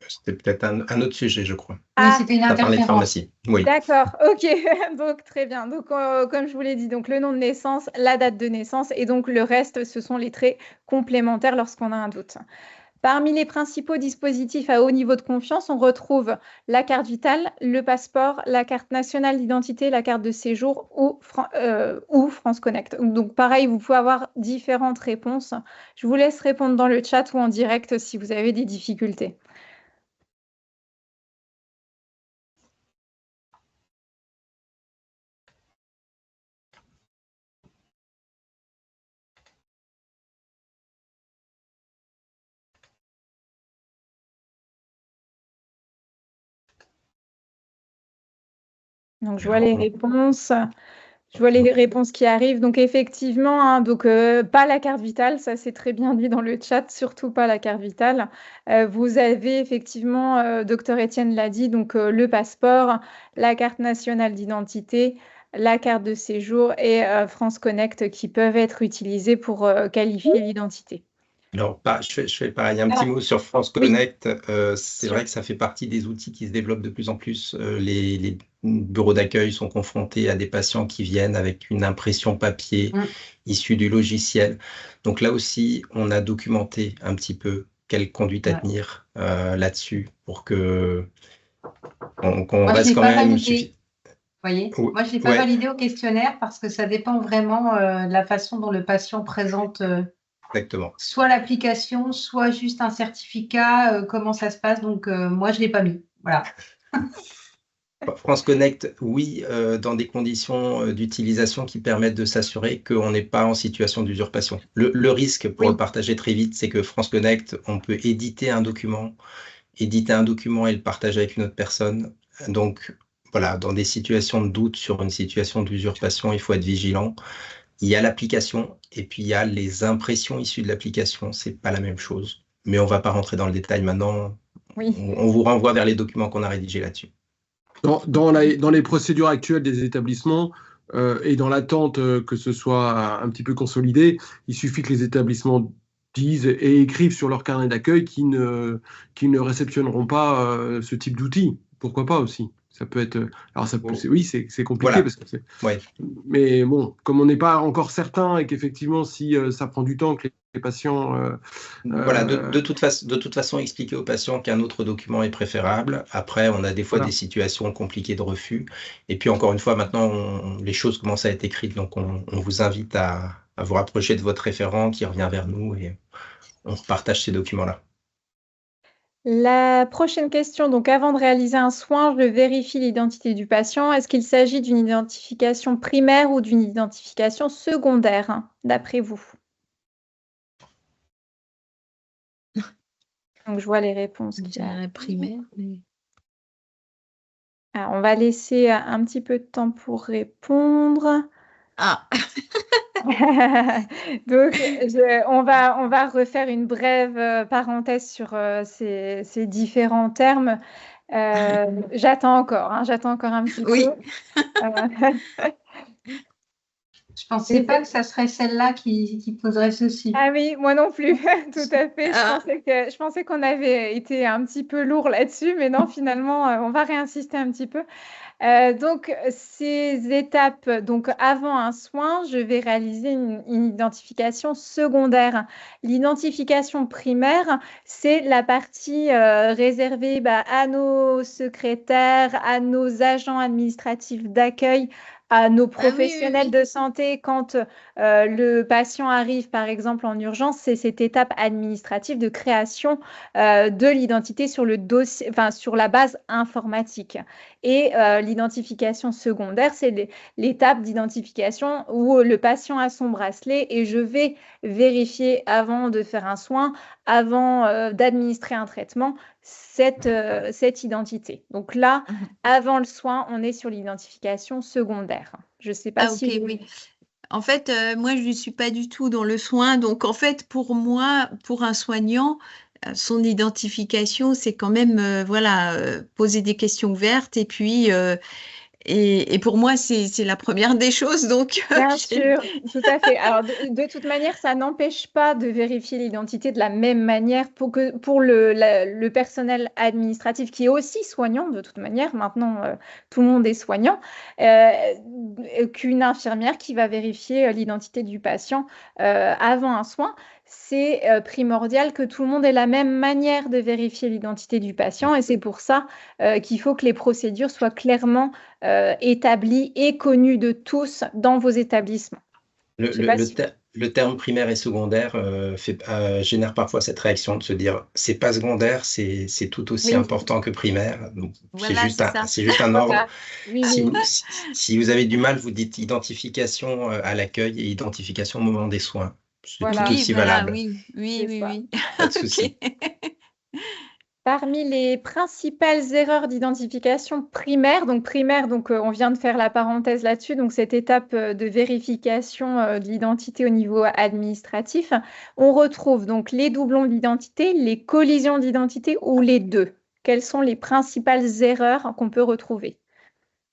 C'était peut-être un autre sujet, je crois. Oui, c'était une interférence. De pharmacie. Oui. D'accord, ok, donc très bien. Donc, comme je vous l'ai dit, donc le nom de naissance, la date de naissance et donc le reste, ce sont les traits complémentaires lorsqu'on a un doute. Parmi les principaux dispositifs à haut niveau de confiance, on retrouve la carte vitale, le passeport, la carte nationale d'identité, la carte de séjour ou France Connect. Donc pareil, vous pouvez avoir différentes réponses. Je vous laisse répondre dans le chat ou en direct si vous avez des difficultés. Donc, je vois les réponses. Je vois les réponses qui arrivent. Donc, effectivement, hein, pas la carte vitale, ça c'est très bien dit dans le chat, surtout pas la carte vitale. Vous avez effectivement, docteur Étienne l'a dit, donc le passeport, la carte nationale d'identité, la carte de séjour et France Connect qui peuvent être utilisés pour qualifier l'identité. Alors, je fais pareil, un petit mot sur France Connect. C'est vrai que ça fait partie des outils qui se développent de plus en plus. Les bureaux d'accueil sont confrontés à des patients qui viennent avec une impression papier issue du logiciel. Donc là aussi, on a documenté un petit peu quelle conduite à tenir là-dessus pour qu'on reste quand même... Voyez, moi, je n'ai pas validé au questionnaire parce que ça dépend vraiment de la façon dont le patient présente soit l'application, soit juste un certificat, comment ça se passe. Donc, moi, je ne l'ai pas mis. Voilà. France Connect, oui, dans des conditions d'utilisation qui permettent de s'assurer qu'on n'est pas en situation d'usurpation. Le risque, pour le partager très vite, c'est que France Connect, on peut éditer un document et le partager avec une autre personne. Donc, voilà, dans des situations de doute sur une situation d'usurpation, il faut être vigilant. Il y a l'application et puis il y a les impressions issues de l'application. Ce n'est pas la même chose. Mais on ne va pas rentrer dans le détail maintenant. Oui. On vous renvoie vers les documents qu'on a rédigés là-dessus. Dans les procédures actuelles des établissements et dans l'attente que ce soit un petit peu consolidé, il suffit que les établissements disent et écrivent sur leur carnet d'accueil qu'ils ne réceptionneront pas ce type d'outils. Pourquoi pas aussi? Ça peut être. Alors, oui, c'est compliqué. Voilà. Parce que mais bon, comme on n'est pas encore certain et qu'effectivement, si ça prend du temps, que les patients. Voilà, de toute façon, expliquer aux patients qu'un autre document est préférable. Après, on a des fois Voilà. des situations compliquées de refus. Et puis, encore une fois, maintenant, les choses commencent à être écrites. Donc, on vous invite à vous rapprocher de votre référent qui revient vers nous et on partage ces documents-là. La prochaine question, donc avant de réaliser un soin, je vérifie l'identité du patient. Est-ce qu'il s'agit d'une identification primaire ou d'une identification secondaire, hein, d'après vous? Donc, je vois les réponses Je qui dirais arrivent. primaire. Mais... Alors, on va laisser un petit peu de temps pour répondre. Ah, Donc, on va refaire une brève parenthèse sur ces différents termes. J'attends encore un petit oui. peu. Je pensais pas que ça serait celle-là qui poserait souci. Ah oui, moi non plus, tout à fait. Ah, Je pensais qu'on avait été un petit peu lourd là-dessus, mais non, finalement, on va réinsister un petit peu. Donc, ces étapes, donc avant un soin, je vais réaliser une identification secondaire. L'identification primaire, c'est la partie réservée à nos secrétaires, à nos agents administratifs d'accueil, à nos ah oui, oui, professionnels oui. de santé. Quand le patient arrive, par exemple, en urgence, c'est cette étape administrative de création de l'identité sur le dossier, enfin, sur la base informatique. Et l'identification secondaire, c'est l'étape d'identification où le patient a son bracelet et je vais vérifier avant de faire un soin, avant d'administrer un traitement, cette identité. Donc là, Mhm. avant le soin, on est sur l'identification secondaire. Je ne sais pas Ah, si ok, oui. En fait, moi, je ne suis pas du tout dans le soin. Donc, en fait, pour moi, pour un soignant, son identification, c'est quand même, voilà, poser des questions ouvertes. Et puis, et pour moi, c'est la première des choses. Donc, Bien sûr, tout à fait. Alors, de toute manière, ça n'empêche pas de vérifier l'identité de la même manière pour le personnel administratif qui est aussi soignant, de toute manière. Maintenant, tout le monde est soignant, euh, qu'une infirmière qui va vérifier l'identité du patient avant un soin. C'est primordial que tout le monde ait la même manière de vérifier l'identité du patient et c'est pour ça qu'il faut que les procédures soient clairement établies et connues de tous dans vos établissements. Le, Je sais le- pas le si... ter- le terme primaire et secondaire génère parfois cette réaction de se dire c'est pas secondaire, c'est tout aussi Oui, important que primaire. Donc, voilà, c'est ça. c'est juste un ordre. voilà. Oui, Si oui, vous, si vous avez du mal, vous dites identification à l'accueil et identification au moment des soins. C'est tout voilà, Oui, aussi voilà, valable. oui, oui, c'est oui, ça. oui. Pas de Ok. souci. Parmi les principales erreurs d'identification primaire, donc on vient de faire la parenthèse là-dessus, donc cette étape de vérification de l'identité au niveau administratif, on retrouve donc les doublons d'identité, les collisions d'identité ou les deux. Quelles sont les principales erreurs qu'on peut retrouver?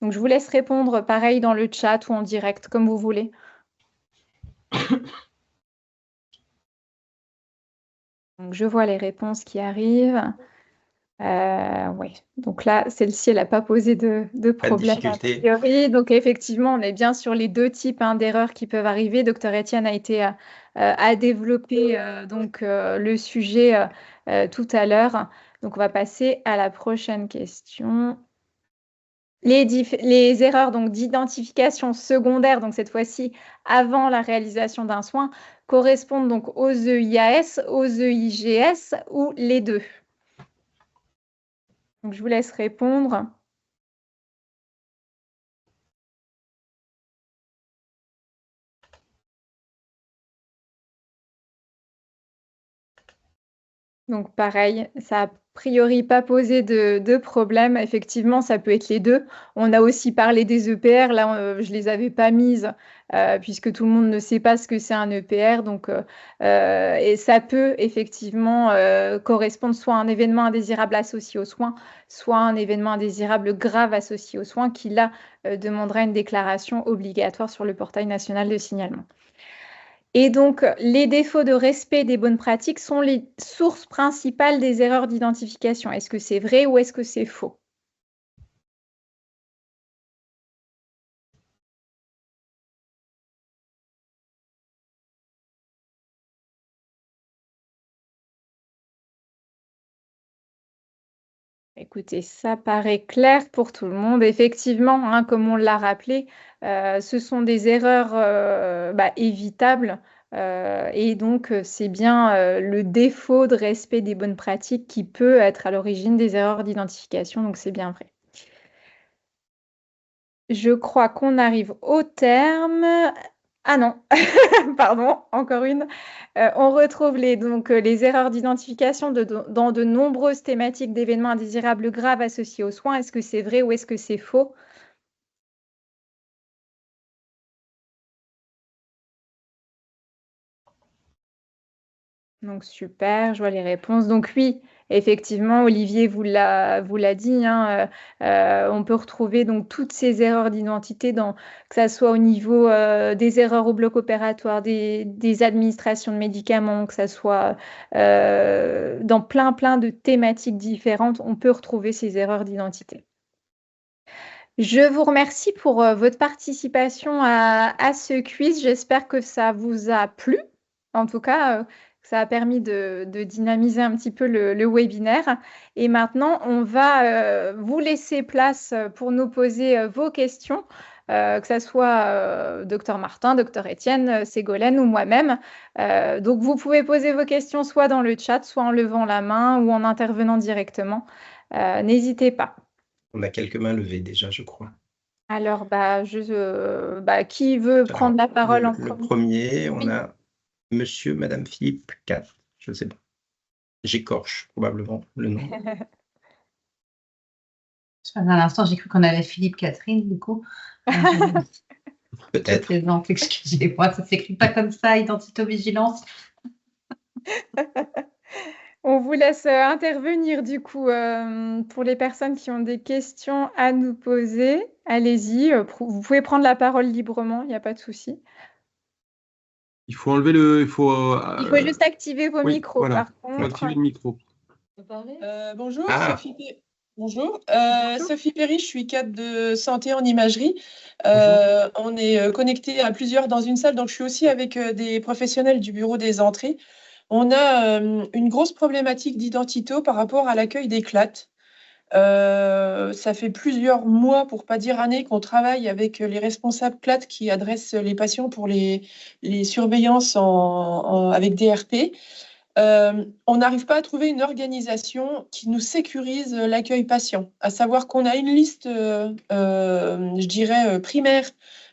Donc je vous laisse répondre pareil dans le chat ou en direct, comme vous voulez. Donc je vois les réponses qui arrivent. Oui, donc là, celle-ci, elle n'a pas posé de Pas de problème a difficulté. priori. Donc effectivement, on est bien sur les deux types d'erreurs qui peuvent arriver. Docteur Etienne a développé le sujet tout à l'heure. Donc on va passer à la prochaine question. Les erreurs donc d'identification secondaire, donc cette fois-ci avant la réalisation d'un soin, correspondent donc aux EIAS, aux EIGS ou les deux. Donc, je vous laisse répondre. Donc, pareil, ça a priori pas posé de problème. Effectivement, ça peut être les deux. On a aussi parlé des EPR. Là, je les avais pas mises puisque tout le monde ne sait pas ce que c'est un EPR. Donc, et ça peut effectivement correspondre soit à un événement indésirable associé aux soins, soit à un événement indésirable grave associé aux soins qui, là, demandera une déclaration obligatoire sur le portail national de signalement. Et donc, les défauts de respect des bonnes pratiques sont les sources principales des erreurs d'identification. Est-ce que c'est vrai ou est-ce que c'est faux? Écoutez, ça paraît clair pour tout le monde. Effectivement, hein, comme on l'a rappelé, ce sont des erreurs évitables. Et donc, c'est bien le défaut de respect des bonnes pratiques qui peut être à l'origine des erreurs d'identification. Donc, c'est bien vrai. Je crois qu'on arrive au terme. Ah non, pardon, encore une. On retrouve les erreurs d'identification dans de nombreuses thématiques d'événements indésirables graves associés aux soins. Est-ce que c'est vrai ou est-ce que c'est faux? Donc super, je vois les réponses. Donc oui, effectivement, Olivier vous l'a dit, hein, on peut retrouver donc toutes ces erreurs d'identité que ça soit au niveau des erreurs au bloc opératoire, des administrations de médicaments, que ça soit dans plein de thématiques différentes, on peut retrouver ces erreurs d'identité. Je vous remercie pour votre participation à ce quiz. J'espère que ça vous a plu. En tout cas, ça a permis de dynamiser un petit peu le webinaire. Et maintenant, on va vous laisser place pour nous poser vos questions, que ce soit Dr Martin, Dr Étienne, Ségolène ou moi-même. Donc, vous pouvez poser vos questions soit dans le chat, soit en levant la main ou en intervenant directement. N'hésitez pas. On a quelques mains levées déjà, je crois. Alors, qui veut prendre la parole en Le premier? premier, on a Monsieur, Madame Philippe IV, je ne sais pas. J'écorche probablement le nom. À l'instant, j'ai cru qu'on avait Philippe Catherine, du coup. Peut-être. Excusez-moi, ça ne s'écrit pas comme ça, identito-vigilance. On vous laisse intervenir du coup pour les personnes qui ont des questions à nous poser. Allez-y, vous pouvez prendre la parole librement, il n'y a pas de souci. Il faut enlever le... Il faut juste activer vos micros, voilà. par contre. Il faut activer le micro. Bonjour, Ah. Bonjour. Bonjour. Sophie Perry, je suis cadre de santé en imagerie. On est connectés à plusieurs dans une salle, donc je suis aussi avec des professionnels du bureau des entrées. On a une grosse problématique d'identito par rapport à l'accueil des CLAT. Ça fait plusieurs mois, pour pas dire années, qu'on travaille avec les responsables CLAT qui adressent les patients pour les surveillances avec DRP. On n'arrive pas à trouver une organisation qui nous sécurise l'accueil patient, à savoir qu'on a une liste, je dirais, primaire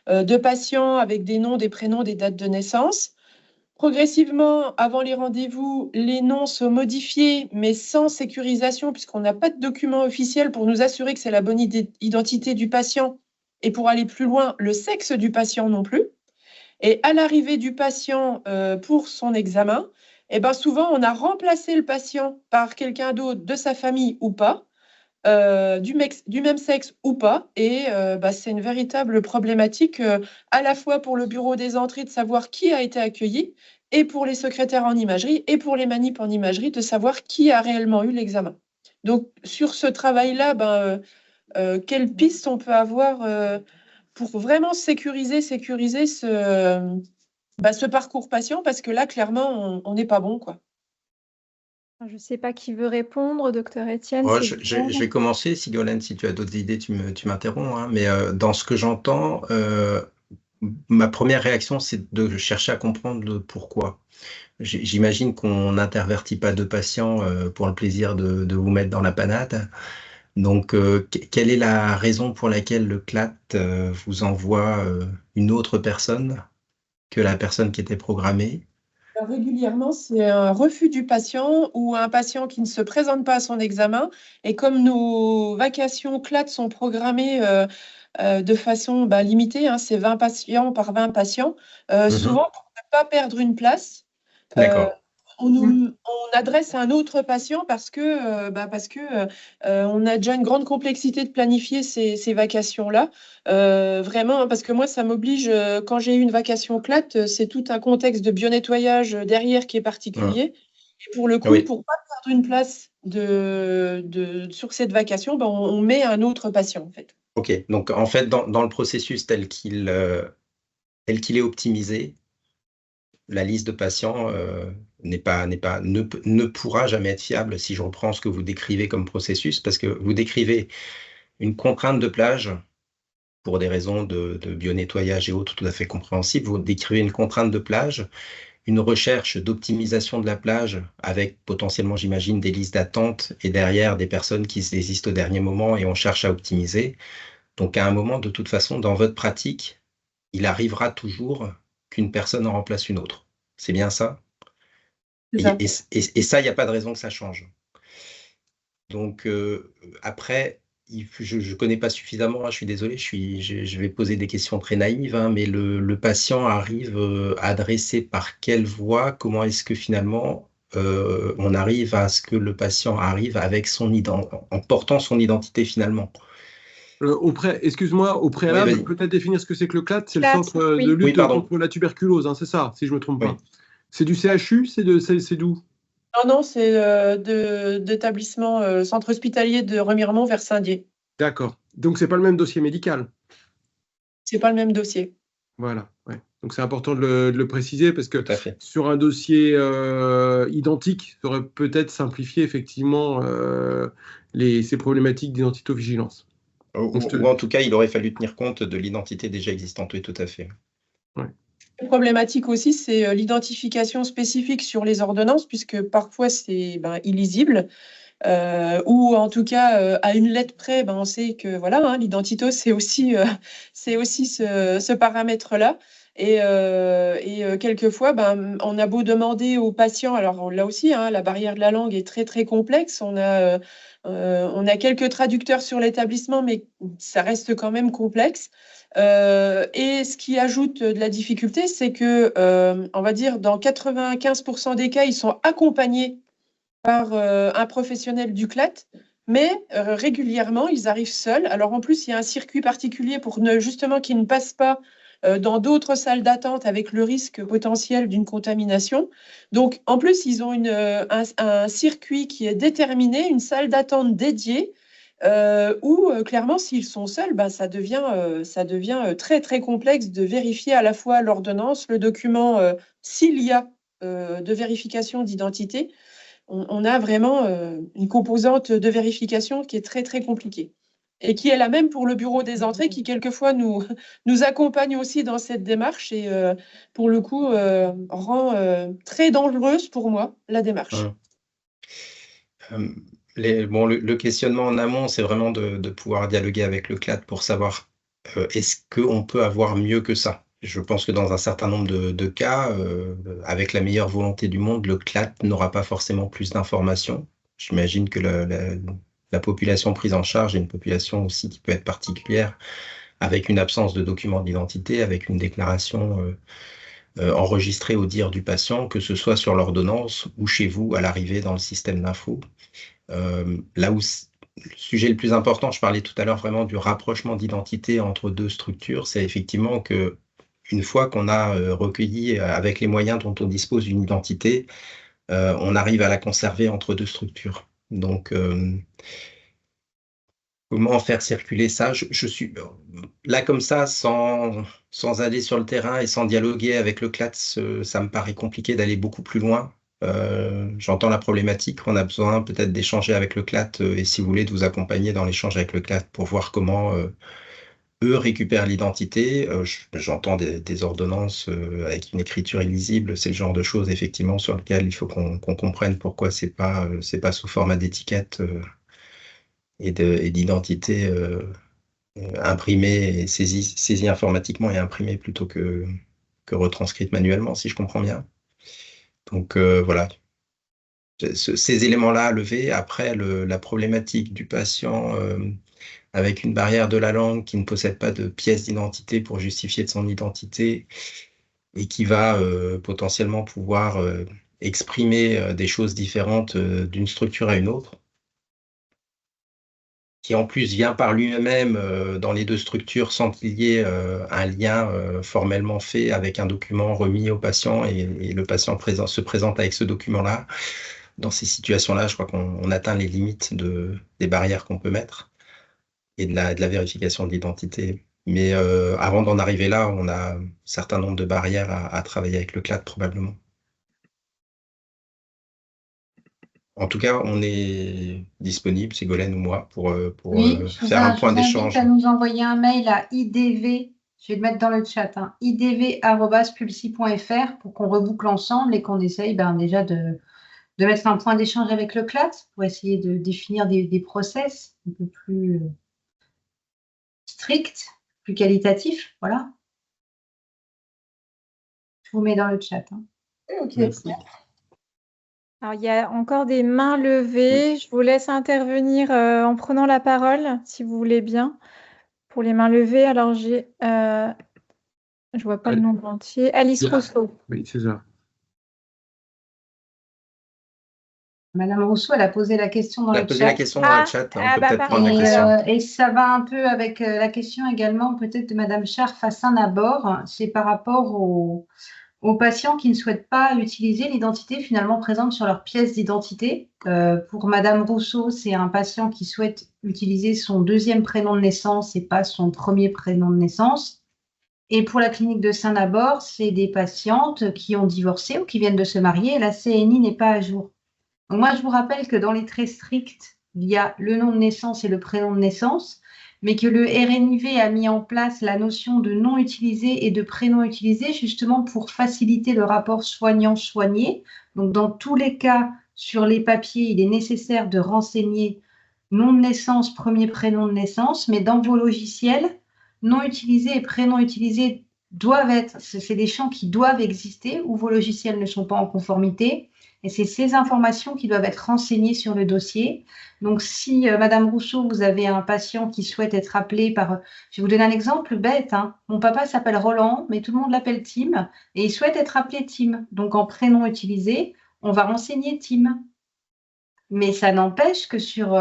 de patients avec des noms, des prénoms, des dates de naissance. Progressivement, avant les rendez-vous, les noms sont modifiés, mais sans sécurisation, puisqu'on n'a pas de document officiel pour nous assurer que c'est la bonne identité du patient. Et pour aller plus loin, le sexe du patient non plus. Et à l'arrivée du patient pour son examen, souvent, on a remplacé le patient par quelqu'un d'autre de sa famille ou pas, du même sexe ou pas. Et c'est une véritable problématique à la fois pour le bureau des entrées de savoir qui a été accueilli, et pour les secrétaires en imagerie, et pour les manips en imagerie, de savoir qui a réellement eu l'examen. Donc, sur ce travail-là, quelles pistes on peut avoir pour vraiment sécuriser ce parcours patient, parce que là, clairement, on n'est pas bon, quoi. Je ne sais pas qui veut répondre, docteur Étienne. Je vais commencer, Ségolène, si tu as d'autres idées, tu m'interromps. Hein, mais dans ce que j'entends, ma première réaction, c'est de chercher à comprendre le pourquoi. J'imagine qu'on n'intervertit pas de patients pour le plaisir de vous mettre dans la panade. Donc, quelle est la raison pour laquelle le CLAT vous envoie une autre personne que la personne qui était programmée? Régulièrement, c'est un refus du patient ou un patient qui ne se présente pas à son examen. Et comme nos vacations CLAT sont programmées de façon limitée, hein, c'est 20 patients par 20 patients, souvent pour ne pas perdre une place, on adresse un autre patient parce que on a déjà une grande complexité de planifier ces vacations-là. Vraiment, parce que moi, ça m'oblige, quand j'ai une vacation CLAT, c'est tout un contexte de bio-nettoyage derrière qui est particulier. Et pour le coup, pour ne pas perdre une place sur cette vacation, on met un autre patient, en fait. Ok, donc en fait, dans le processus tel qu'il est optimisé, la liste de patients ne pourra jamais être fiable si je reprends ce que vous décrivez comme processus, parce que vous décrivez une contrainte de plage pour des raisons de bio-nettoyage et autres tout à fait compréhensibles. Vous décrivez une contrainte de plage, une recherche d'optimisation de la plage avec potentiellement, j'imagine, des listes d'attente et derrière des personnes qui se désistent au dernier moment et on cherche à optimiser. Donc à un moment, de toute façon, dans votre pratique, il arrivera toujours qu'une personne en remplace une autre. C'est bien ça? C'est ça. Et ça, il n'y a pas de raison que ça change. Donc après, je ne connais pas suffisamment, hein, je suis désolé, je vais poser des questions très naïves, hein, mais le patient arrive adressé par quelle voie? Comment est-ce que finalement on arrive à ce que le patient arrive avec en portant son identité finalement? Excuse-moi, au Oui, préalable, vas-y. peut-être définir ce que c'est que le CLAT, c'est le CLAT, centre de oui. lutte Oui, pardon. contre la tuberculose, hein, c'est ça, si je ne me trompe Oui. pas. C'est du CHU, c'est d'où? Non, c'est d'établissement centre hospitalier de Remiremont vers Saint-Dié. D'accord. Donc, c'est pas le même dossier médical. C'est pas le même dossier. Voilà, ouais. Donc c'est important de le préciser parce que Tout à fait. sur un dossier identique, ça aurait peut-être simplifié effectivement ces problématiques d'identito-vigilance. Ou en tout cas, il aurait fallu tenir compte de l'identité déjà existante, oui, tout à fait. Ouais. La problématique aussi, c'est l'identification spécifique sur les ordonnances, puisque parfois c'est illisible. Ou en tout cas à une lettre près, on sait que voilà, hein, l'identito c'est aussi ce paramètre-là. Et quelquefois, on a beau demander aux patients, alors là aussi, hein, la barrière de la langue est très très complexe. On a quelques traducteurs sur l'établissement, mais ça reste quand même complexe. Et ce qui ajoute de la difficulté, c'est que, on va dire, dans 95% des cas, ils sont accompagnés par un professionnel du CLAT, mais régulièrement, ils arrivent seuls. Alors en plus, il y a un circuit particulier pour justement qu'ils ne passent pas dans d'autres salles d'attente avec le risque potentiel d'une contamination. Donc en plus, ils ont un circuit qui est déterminé, une salle d'attente dédiée, où clairement, s'ils sont seuls, ça devient très très complexe de vérifier à la fois l'ordonnance, le document, s'il y a de vérification d'identité. On a vraiment une composante de vérification qui est très, très compliquée et qui est la même pour le bureau des entrées qui, quelquefois, nous accompagne aussi dans cette démarche et, pour le coup, rend très dangereuse pour moi la démarche. Le questionnement en amont, c'est vraiment de pouvoir dialoguer avec le CLAT pour savoir est-ce qu'on peut avoir mieux que ça? Je pense que dans un certain nombre de cas, avec la meilleure volonté du monde, le CLAT n'aura pas forcément plus d'informations. J'imagine que la population prise en charge est une population aussi qui peut être particulière, avec une absence de documents d'identité, avec une déclaration enregistrée au dire du patient, que ce soit sur l'ordonnance ou chez vous à l'arrivée dans le système d'info. Là où le sujet le plus important, je parlais tout à l'heure vraiment du rapprochement d'identité entre deux structures, c'est effectivement que une fois qu'on a recueilli avec les moyens dont on dispose une identité, on arrive à la conserver entre deux structures. Donc, comment faire circuler ça? Je suis là comme ça, sans aller sur le terrain et sans dialoguer avec le CLAT, ça me paraît compliqué d'aller beaucoup plus loin. J'entends la problématique, on a besoin peut-être d'échanger avec le CLAT et si vous voulez de vous accompagner dans l'échange avec le CLAT pour voir comment eux récupèrent l'identité. J'entends des ordonnances avec une écriture illisible, c'est le genre de choses effectivement sur lequel il faut qu'on comprenne pourquoi c'est pas sous format d'étiquette et d'identité imprimée et saisie informatiquement et imprimée plutôt que retranscrite manuellement, si je comprends bien. Donc voilà, ces éléments-là à lever. Après, la problématique du patient avec une barrière de la langue qui ne possède pas de pièce d'identité pour justifier de son identité et qui va potentiellement pouvoir exprimer des choses différentes d'une structure à une autre, qui en plus vient par lui-même dans les deux structures sans qu'il y ait un lien formellement fait avec un document remis au patient et le patient se présente avec ce document-là. Dans ces situations-là, je crois qu'on atteint les limites des barrières qu'on peut mettre et de la vérification de l'identité. Mais avant d'en arriver là, on a un certain nombre de barrières à travailler avec le CLAT probablement. En tout cas, on est disponible, Ségolène ou moi, pour Oui, faire un je point vous invite d'échange. à nous envoyer un mail à idv, je vais le mettre dans le chat, hein, idv@pulsi.fr pour qu'on reboucle ensemble et qu'on essaye déjà de mettre un point d'échange avec le CLAT pour essayer de définir des process un peu plus stricts, plus qualitatifs. Voilà, je vous mets dans le chat, hein. Ok. Merci. Alors, il y a encore des mains levées. Je vous laisse intervenir en prenant la parole, si vous voulez bien, pour les mains levées. Alors, je vois pas le nom entier. Alice Yeah. Rousseau. Oui, c'est ça. Madame Rousseau, elle a posé la question dans On a le posé la chat. question dans le chat, on peut peut-être pardon. prendre la question. Et ça va un peu avec la question également peut-être de Madame Scharf à Saint-Nabord. C'est par rapport aux patients qui ne souhaitent pas utiliser l'identité finalement présente sur leur pièce d'identité. Pour Madame Rousseau, c'est un patient qui souhaite utiliser son deuxième prénom de naissance et pas son premier prénom de naissance. Et pour la clinique de Saint-Nabord, c'est des patientes qui ont divorcé ou qui viennent de se marier et la CNI n'est pas à jour. Donc moi, je vous rappelle que dans les traits stricts, il y a le nom de naissance et le prénom de naissance, mais que le RNIV a mis en place la notion de nom utilisé et de prénom utilisé justement pour faciliter le rapport soignant-soigné. Donc dans tous les cas, sur les papiers, il est nécessaire de renseigner nom de naissance, premier prénom de naissance, mais dans vos logiciels, nom utilisé et prénom utilisé doivent être, c'est des champs qui doivent exister où vos logiciels ne sont pas en conformité. Et c'est ces informations qui doivent être renseignées sur le dossier. Donc, si, Madame Rousseau, vous avez un patient qui souhaite être appelé par... Je vais vous donner un exemple bête, hein. Mon papa s'appelle Roland, mais tout le monde l'appelle Tim, et il souhaite être appelé Tim. Donc, en prénom utilisé, on va renseigner Tim. Mais ça n'empêche que sur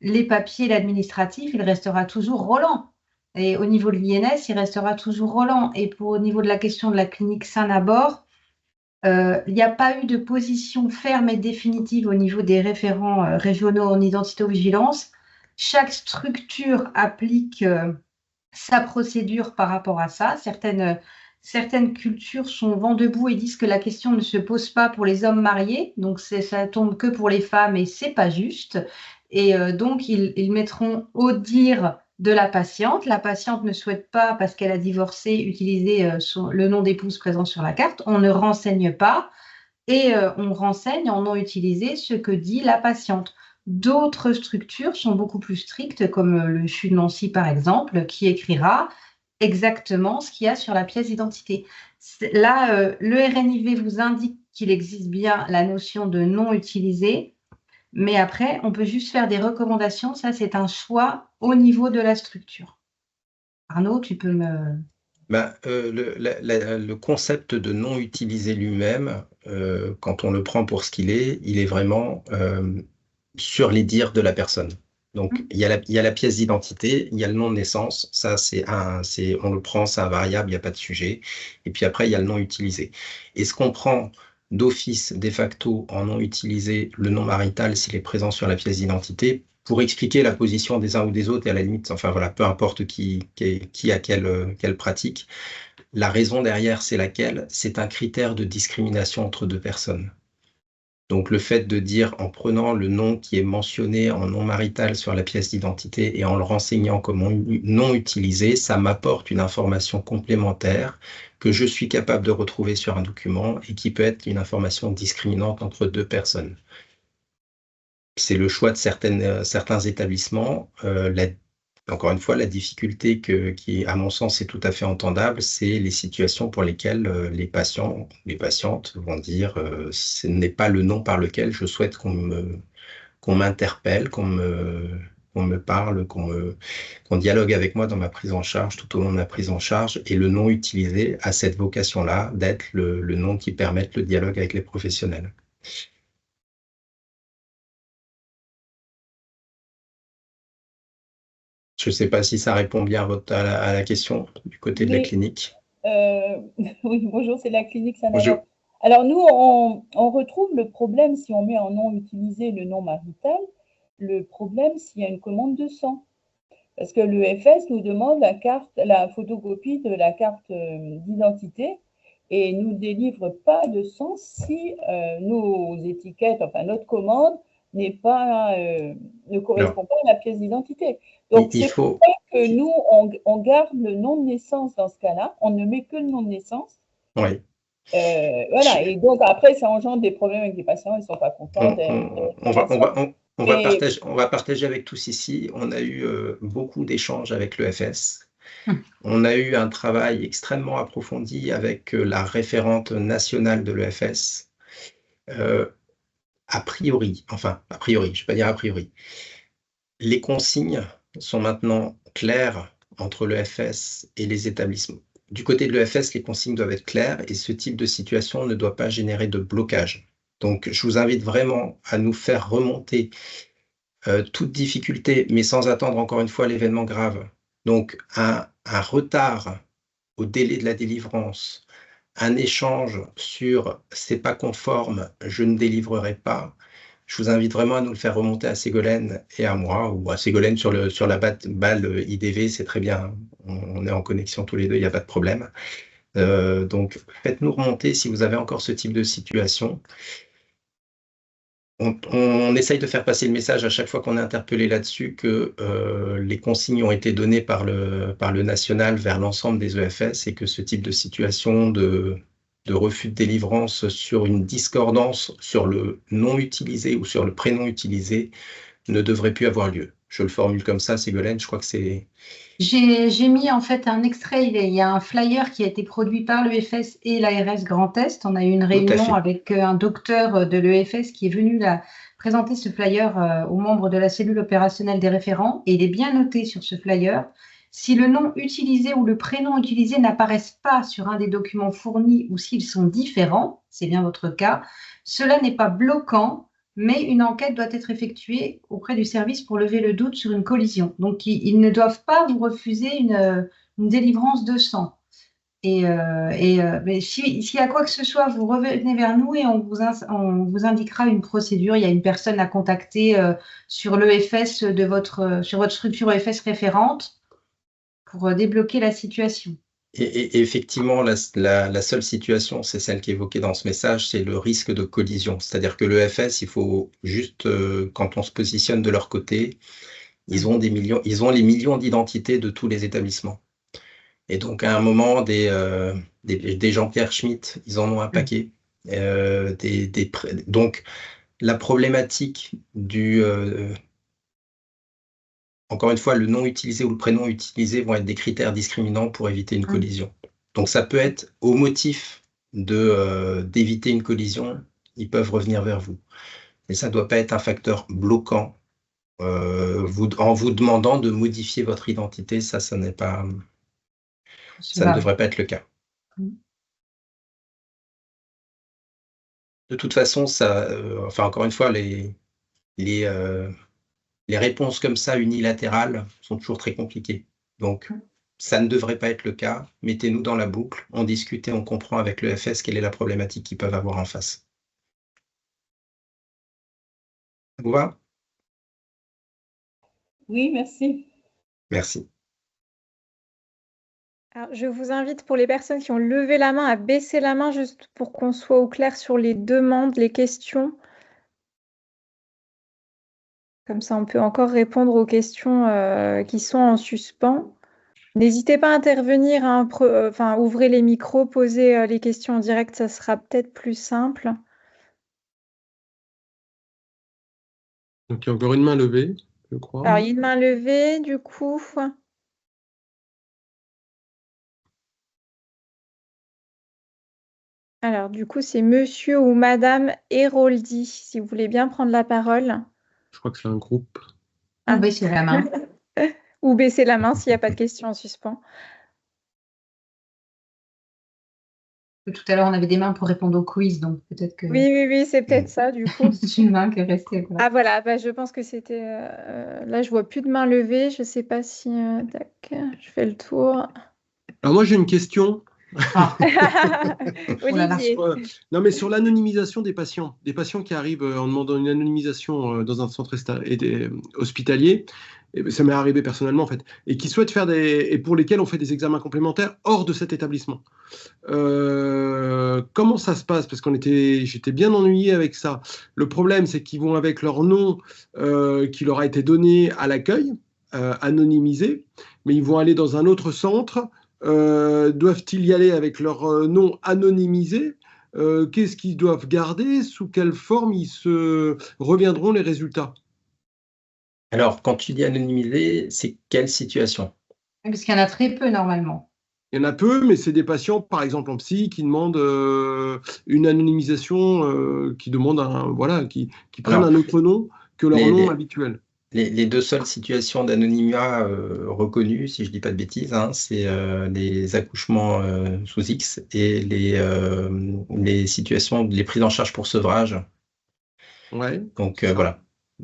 les papiers, l'administratif, il restera toujours Roland. Et au niveau de l'INS, il restera toujours Roland. Et au niveau de la question de la clinique Saint-Nabord, il n'y a pas eu de position ferme et définitive au niveau des référents régionaux en identité-vigilance. Chaque structure applique sa procédure par rapport à ça. Certaines cultures sont vent debout et disent que la question ne se pose pas pour les hommes mariés, donc ça tombe que pour les femmes et c'est pas juste. Et donc ils mettront au dire de la patiente. La patiente ne souhaite pas, parce qu'elle a divorcé, utiliser le nom d'épouse présent sur la carte. On ne renseigne pas et on renseigne en nom utilisé ce que dit la patiente. D'autres structures sont beaucoup plus strictes, comme le CHU de Nancy par exemple, qui écrira exactement ce qu'il y a sur la pièce d'identité. Là, le RNIV vous indique qu'il existe bien la notion de non utilisé, mais après, on peut juste faire des recommandations. Ça, c'est un choix au niveau de la structure. Arnaud, tu peux me... Le concept de non utilisé lui-même, quand on le prend pour ce qu'il est, il est vraiment sur les dires de la personne. Donc, il y a la pièce d'identité, il y a le nom de naissance, ça on le prend, c'est un variable, il n'y a pas de sujet. Et puis après, il y a le non utilisé. Est-ce qu'on prend d'office, de facto, en non utilisé, le nom marital s'il est présent sur la pièce d'identité pour expliquer la position des uns ou des autres et à la limite, enfin voilà, peu importe qui a quelle pratique. La raison derrière, c'est laquelle? C'est un critère de discrimination entre deux personnes. Donc le fait de dire en prenant le nom qui est mentionné en nom marital sur la pièce d'identité et en le renseignant comme non utilisé, ça m'apporte une information complémentaire que je suis capable de retrouver sur un document et qui peut être une information discriminante entre deux personnes. C'est le choix de certains établissements. Encore une fois, la difficulté qui, à mon sens, est tout à fait entendable, c'est les situations pour lesquelles les patientes vont dire ce n'est pas le nom par lequel je souhaite qu'on m'interpelle, qu'on me parle, qu'on dialogue avec moi dans ma prise en charge, tout au long de ma prise en charge, et le nom utilisé a cette vocation-là d'être le nom qui permette le dialogue avec les professionnels. Je ne sais pas si ça répond bien à la question du côté de la clinique. Oui, bonjour, c'est la clinique Saint-Nabord. Bonjour. Alors nous, on retrouve le problème si on met en nom utilisé le nom marital, le problème s'il y a une commande de sang. Parce que l'EFS nous demande la photocopie de la carte d'identité et ne nous délivre pas de sang si nos étiquettes, enfin notre commande, ne correspond pas à la pièce d'identité. Donc, c'est pour ça que nous, on garde le nom de naissance dans ce cas-là. On ne met que le nom de naissance. Oui. Voilà. Et donc, après, ça engendre des problèmes avec les patients. Ils ne sont pas contents. On va partager avec tous ici. On a eu beaucoup d'échanges avec l'EFS. On a eu un travail extrêmement approfondi avec la référente nationale de l'EFS. A priori, je ne vais pas dire a priori, les consignes sont maintenant claires entre l'EFS et les établissements. Du côté de l'EFS, les consignes doivent être claires et ce type de situation ne doit pas générer de blocage. Donc, je vous invite vraiment à nous faire remonter toute difficulté, mais sans attendre encore une fois l'événement grave. Donc, un retard au délai de la délivrance, un échange sur « c'est pas conforme, je ne délivrerai pas », je vous invite vraiment à nous le faire remonter à Ségolène et à moi, ou à Ségolène sur la balle IDV, c'est très bien, on est en connexion tous les deux, il n'y a pas de problème. Donc, faites-nous remonter si vous avez encore ce type de situation. On essaye de faire passer le message à chaque fois qu'on est interpellé là-dessus que les consignes ont été données par le national vers l'ensemble des EFS et que ce type de situation de refus de délivrance sur une discordance sur le nom utilisé ou sur le prénom utilisé ne devrait plus avoir lieu. Je le formule comme ça, Ségolène, je crois que c'est... J'ai mis en fait un extrait, il y a un flyer qui a été produit par l'EFS et l'ARS Grand Est. On a eu une réunion avec un docteur de l'EFS qui est venu présenter ce flyer aux membres de la cellule opérationnelle des référents et il est bien noté sur ce flyer. Si le nom utilisé ou le prénom utilisé n'apparaissent pas sur un des documents fournis ou s'ils sont différents, c'est bien votre cas, cela n'est pas bloquant, mais une enquête doit être effectuée auprès du service pour lever le doute sur une collision. Donc, ils ne doivent pas vous refuser une délivrance de sang. Mais s'il y a quoi que ce soit, vous revenez vers nous et on vous indiquera une procédure. Il y a une personne à contacter sur l'EFS sur votre structure EFS référente pour débloquer la situation. Et effectivement, la seule situation, c'est celle qui est évoquée dans ce message, c'est le risque de collision. C'est-à-dire que l'EFS, il faut juste, quand on se positionne de leur côté, ils ont les millions d'identités de tous les établissements. Et donc, à un moment, des Jean-Pierre Schmitt, ils en ont un paquet. Donc, la problématique encore une fois, le nom utilisé ou le prénom utilisé vont être des critères discriminants pour éviter une collision. Donc, ça peut être au motif d'éviter une collision, ils peuvent revenir vers vous. Mais ça ne doit pas être un facteur bloquant en vous demandant de modifier votre identité. Ça ne devrait pas être le cas. De toute façon, encore une fois, les réponses comme ça, unilatérales, sont toujours très compliquées. Donc, ça ne devrait pas être le cas. Mettez-nous dans la boucle, on discute et on comprend avec l'EFS quelle est la problématique qu'ils peuvent avoir en face. Ça vous va? Oui, merci. Merci. Alors, je vous invite pour les personnes qui ont levé la main à baisser la main juste pour qu'on soit au clair sur les demandes, les questions. Comme ça, on peut encore répondre aux questions qui sont en suspens. N'hésitez pas à intervenir, ouvrez les micros, posez les questions en direct, ça sera peut-être plus simple. Donc, il y a encore une main levée, je crois. Alors, il y a une main levée, du coup. Alors, du coup, c'est monsieur ou madame Héroldi, si vous voulez bien prendre la parole. Je crois que c'est un groupe. Ou baisser la main. Ou baisser la main s'il n'y a pas de questions en suspens. Tout à l'heure, on avait des mains pour répondre au quiz, donc peut-être que... Oui, c'est peut-être ça, du coup. C'est une main qui est restée. Voilà. Ah voilà, je pense que c'était... là, je vois plus de main levée. Je ne sais pas si... je fais le tour. Alors moi, j'ai une question. Olivier. Non, mais sur l'anonymisation des patients qui arrivent en demandant une anonymisation dans un centre hospitalier, et ça m'est arrivé personnellement en fait, et qui souhaitent faire et pour lesquels on fait des examens complémentaires hors de cet établissement. Comment ça se passe? Parce j'étais bien ennuyé avec ça. Le problème, c'est qu'ils vont avec leur nom qui leur a été donné à l'accueil, anonymisé, mais ils vont aller dans un autre centre. Doivent-ils y aller avec leur nom anonymisé? Qu'est-ce qu'ils doivent garder? Sous quelle forme reviendront les résultats? Alors, quand tu dis anonymisé, c'est quelle situation? Parce qu'il y en a très peu normalement. Il y en a peu, mais c'est des patients, par exemple en psy, qui demandent une anonymisation, qui demandent qui prennent un autre nom que leur nom habituel. Les deux seules situations d'anonymat reconnues, si je ne dis pas de bêtises, hein, c'est les accouchements sous X et les situations, les prises en charge pour sevrage. Ouais. Donc voilà.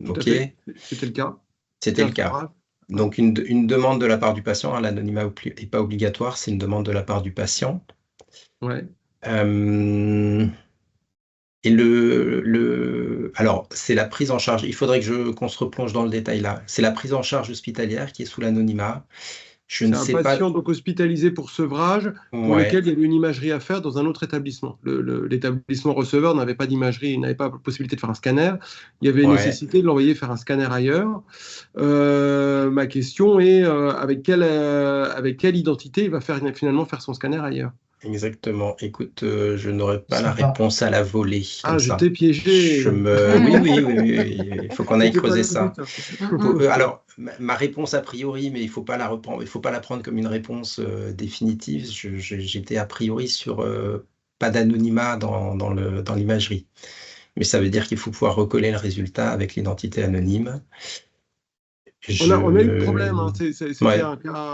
Ok. C'était le cas. C'était le cas. Donc une demande de la part du patient, hein, l'anonymat n'est pas obligatoire, c'est une demande de la part du patient. Ouais. Et alors, c'est la prise en charge. Il faudrait qu'on se replonge dans le détail là. C'est la prise en charge hospitalière qui est sous l'anonymat. C'est un patient donc hospitalisé pour sevrage, pour lequel il y a une imagerie à faire dans un autre établissement. L'établissement receveur n'avait pas d'imagerie, il n'avait pas la possibilité de faire un scanner. Il y avait nécessité de l'envoyer faire un scanner ailleurs. Ma question est avec quelle identité il va finalement faire son scanner ailleurs? Exactement. Écoute, je n'aurais pas la réponse à la volée. Ah, je t'ai piégé. Oui. Il faut qu'on aille creuser ça. Alors, ma réponse a priori, mais il faut pas la prendre comme une réponse définitive. J'étais a priori sur pas d'anonymat dans l'imagerie. Mais ça veut dire qu'il faut pouvoir recoller le résultat avec l'identité anonyme. On a eu le problème, hein.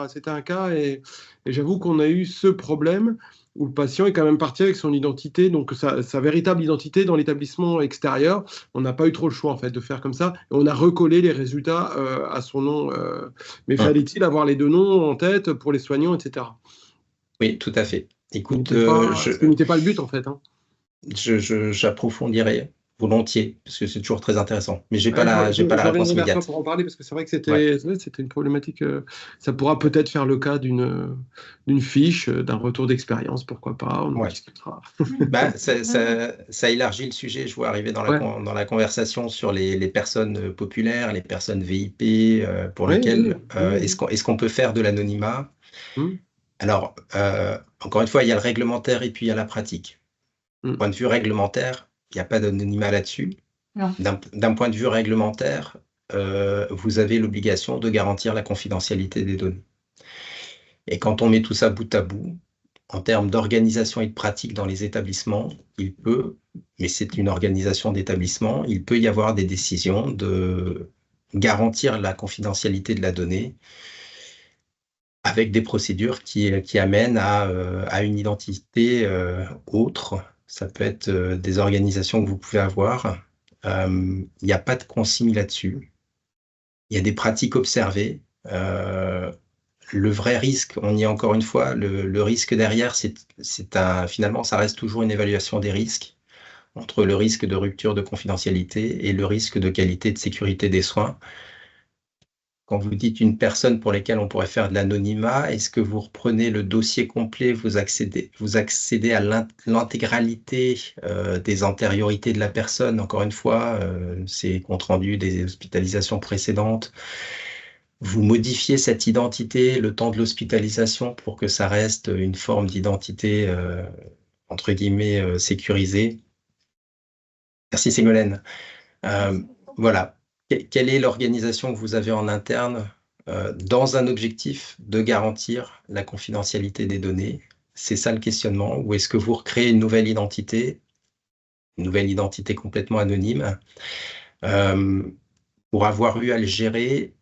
C'était un cas et j'avoue qu'on a eu ce problème où le patient est quand même parti avec son identité, donc sa véritable identité dans l'établissement extérieur. On n'a pas eu trop le choix en fait de faire comme ça. Et on a recollé les résultats à son nom. Mais fallait-il avoir les deux noms en tête pour les soignants, etc. Oui, tout à fait. Écoute, ce n'était pas le but en fait. Hein. J'approfondirai volontiers, parce que c'est toujours très intéressant. Mais j'ai pas la réponse immédiate. Pour en parler, parce que c'est vrai que c'était une problématique. Ça pourra peut-être faire le cas d'une fiche, d'un retour d'expérience, pourquoi pas, on en discutera. Ça élargit le sujet, je vois arriver dans la conversation sur les personnes populaires, les personnes VIP, pour lesquelles est-ce qu'on peut faire de l'anonymat? Alors, encore une fois, il y a le réglementaire et puis il y a la pratique. Point de vue réglementaire, il n'y a pas d'anonymat là-dessus. D'un point de vue réglementaire, vous avez l'obligation de garantir la confidentialité des données. Et quand on met tout ça bout à bout, en termes d'organisation et de pratique dans les établissements, mais c'est une organisation d'établissement, il peut y avoir des décisions de garantir la confidentialité de la donnée avec des procédures qui amènent à une identité autre. Ça peut être des organisations que vous pouvez avoir. Il n'y a pas de consigne là-dessus. Il y a des pratiques observées. Le vrai risque, on y est encore une fois, le risque derrière, finalement, ça reste toujours une évaluation des risques entre le risque de rupture de confidentialité et le risque de qualité et de sécurité des soins. Quand vous dites une personne pour laquelle on pourrait faire de l'anonymat, est-ce que vous reprenez le dossier complet, vous accédez à l'intégralité des antériorités de la personne? Encore une fois, c'est compte rendu des hospitalisations précédentes. Vous modifiez cette identité le temps de l'hospitalisation pour que ça reste une forme d'identité entre guillemets sécurisée. Merci Ségolène. Voilà. Quelle est l'organisation que vous avez en interne dans un objectif de garantir la confidentialité des données? C'est ça le questionnement. Ou est-ce que vous recréez une nouvelle identité complètement anonyme, pour avoir eu à le gérer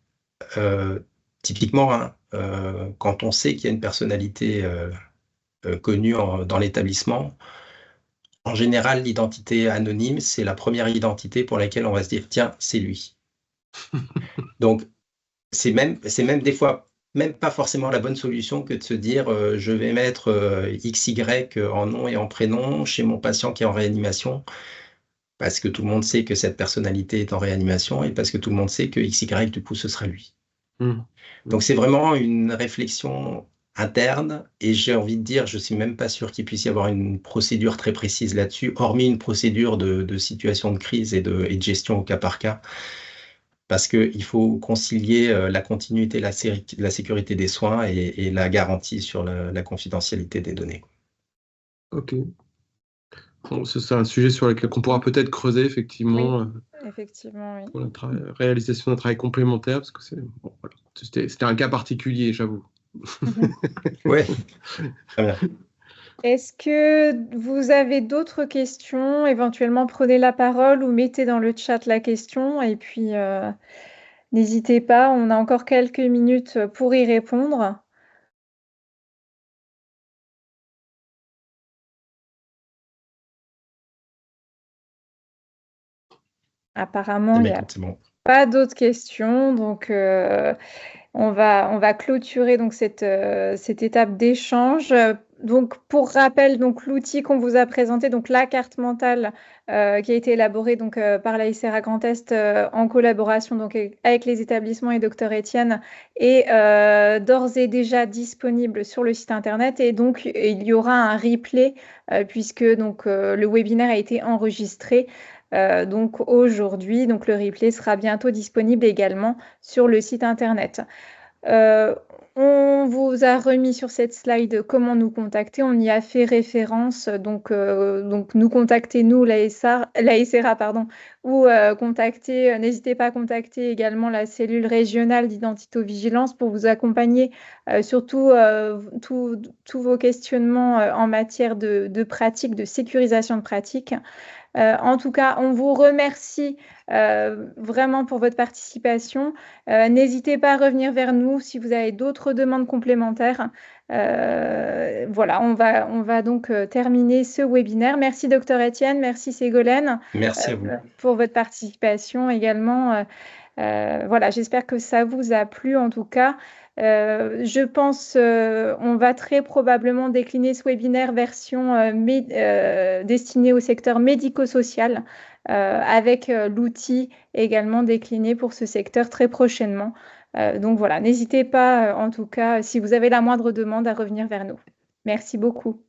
typiquement quand on sait qu'il y a une personnalité connue dans l'établissement. En général, l'identité anonyme, c'est la première identité pour laquelle on va se dire « tiens, c'est lui ». Donc, c'est même des fois, même pas forcément la bonne solution que de se dire je vais mettre XY en nom et en prénom chez mon patient qui est en réanimation, parce que tout le monde sait que cette personnalité est en réanimation et parce que tout le monde sait que XY, du coup, ce sera lui. Donc, c'est vraiment une réflexion interne et j'ai envie de dire, je ne suis même pas sûr qu'il puisse y avoir une procédure très précise là-dessus, hormis une procédure de situation de crise et de gestion au cas par cas, parce qu'il faut concilier la continuité, la sécurité des soins et la garantie sur la confidentialité des données. Ok. Bon, c'est un sujet sur lequel on pourra peut-être creuser, effectivement. Oui, effectivement, oui. Pour la réalisation d'un travail complémentaire, parce que bon, voilà. C'était un cas particulier, j'avoue. Oui, très bien. Est-ce que vous avez d'autres questions? Éventuellement, prenez la parole ou mettez dans le chat la question et puis n'hésitez pas, on a encore quelques minutes pour y répondre. Apparemment, il n'y a pas d'autres questions, donc on va clôturer donc cette étape d'échange. Donc, pour rappel, donc l'outil qu'on vous a présenté, donc la carte mentale qui a été élaborée donc par la ICRA Grand Est en collaboration donc avec les établissements et Dr Étienne, est d'ores et déjà disponible sur le site internet et donc il y aura un replay puisque donc le webinaire a été enregistré. Donc aujourd'hui, donc le replay sera bientôt disponible également sur le site internet. On vous a remis sur cette slide comment nous contacter. On y a fait référence. Donc nous contacter, nous, la SRA, pardon, ou contacter, n'hésitez pas à contacter également la cellule régionale d'identito-vigilance pour vous accompagner sur tous vos questionnements en matière de pratique, de sécurisation de pratique. En tout cas, on vous remercie vraiment pour votre participation. N'hésitez pas à revenir vers nous si vous avez d'autres demandes complémentaires. Voilà, on va donc terminer ce webinaire. Merci Dr Étienne, merci Ségolène. Merci à vous. Pour votre participation également. Voilà, j'espère que ça vous a plu en tout cas. Je pense on va très probablement décliner ce webinaire version destinée au secteur médico-social avec l'outil également décliné pour ce secteur très prochainement. Donc voilà, n'hésitez pas en tout cas, si vous avez la moindre demande, à revenir vers nous. Merci beaucoup.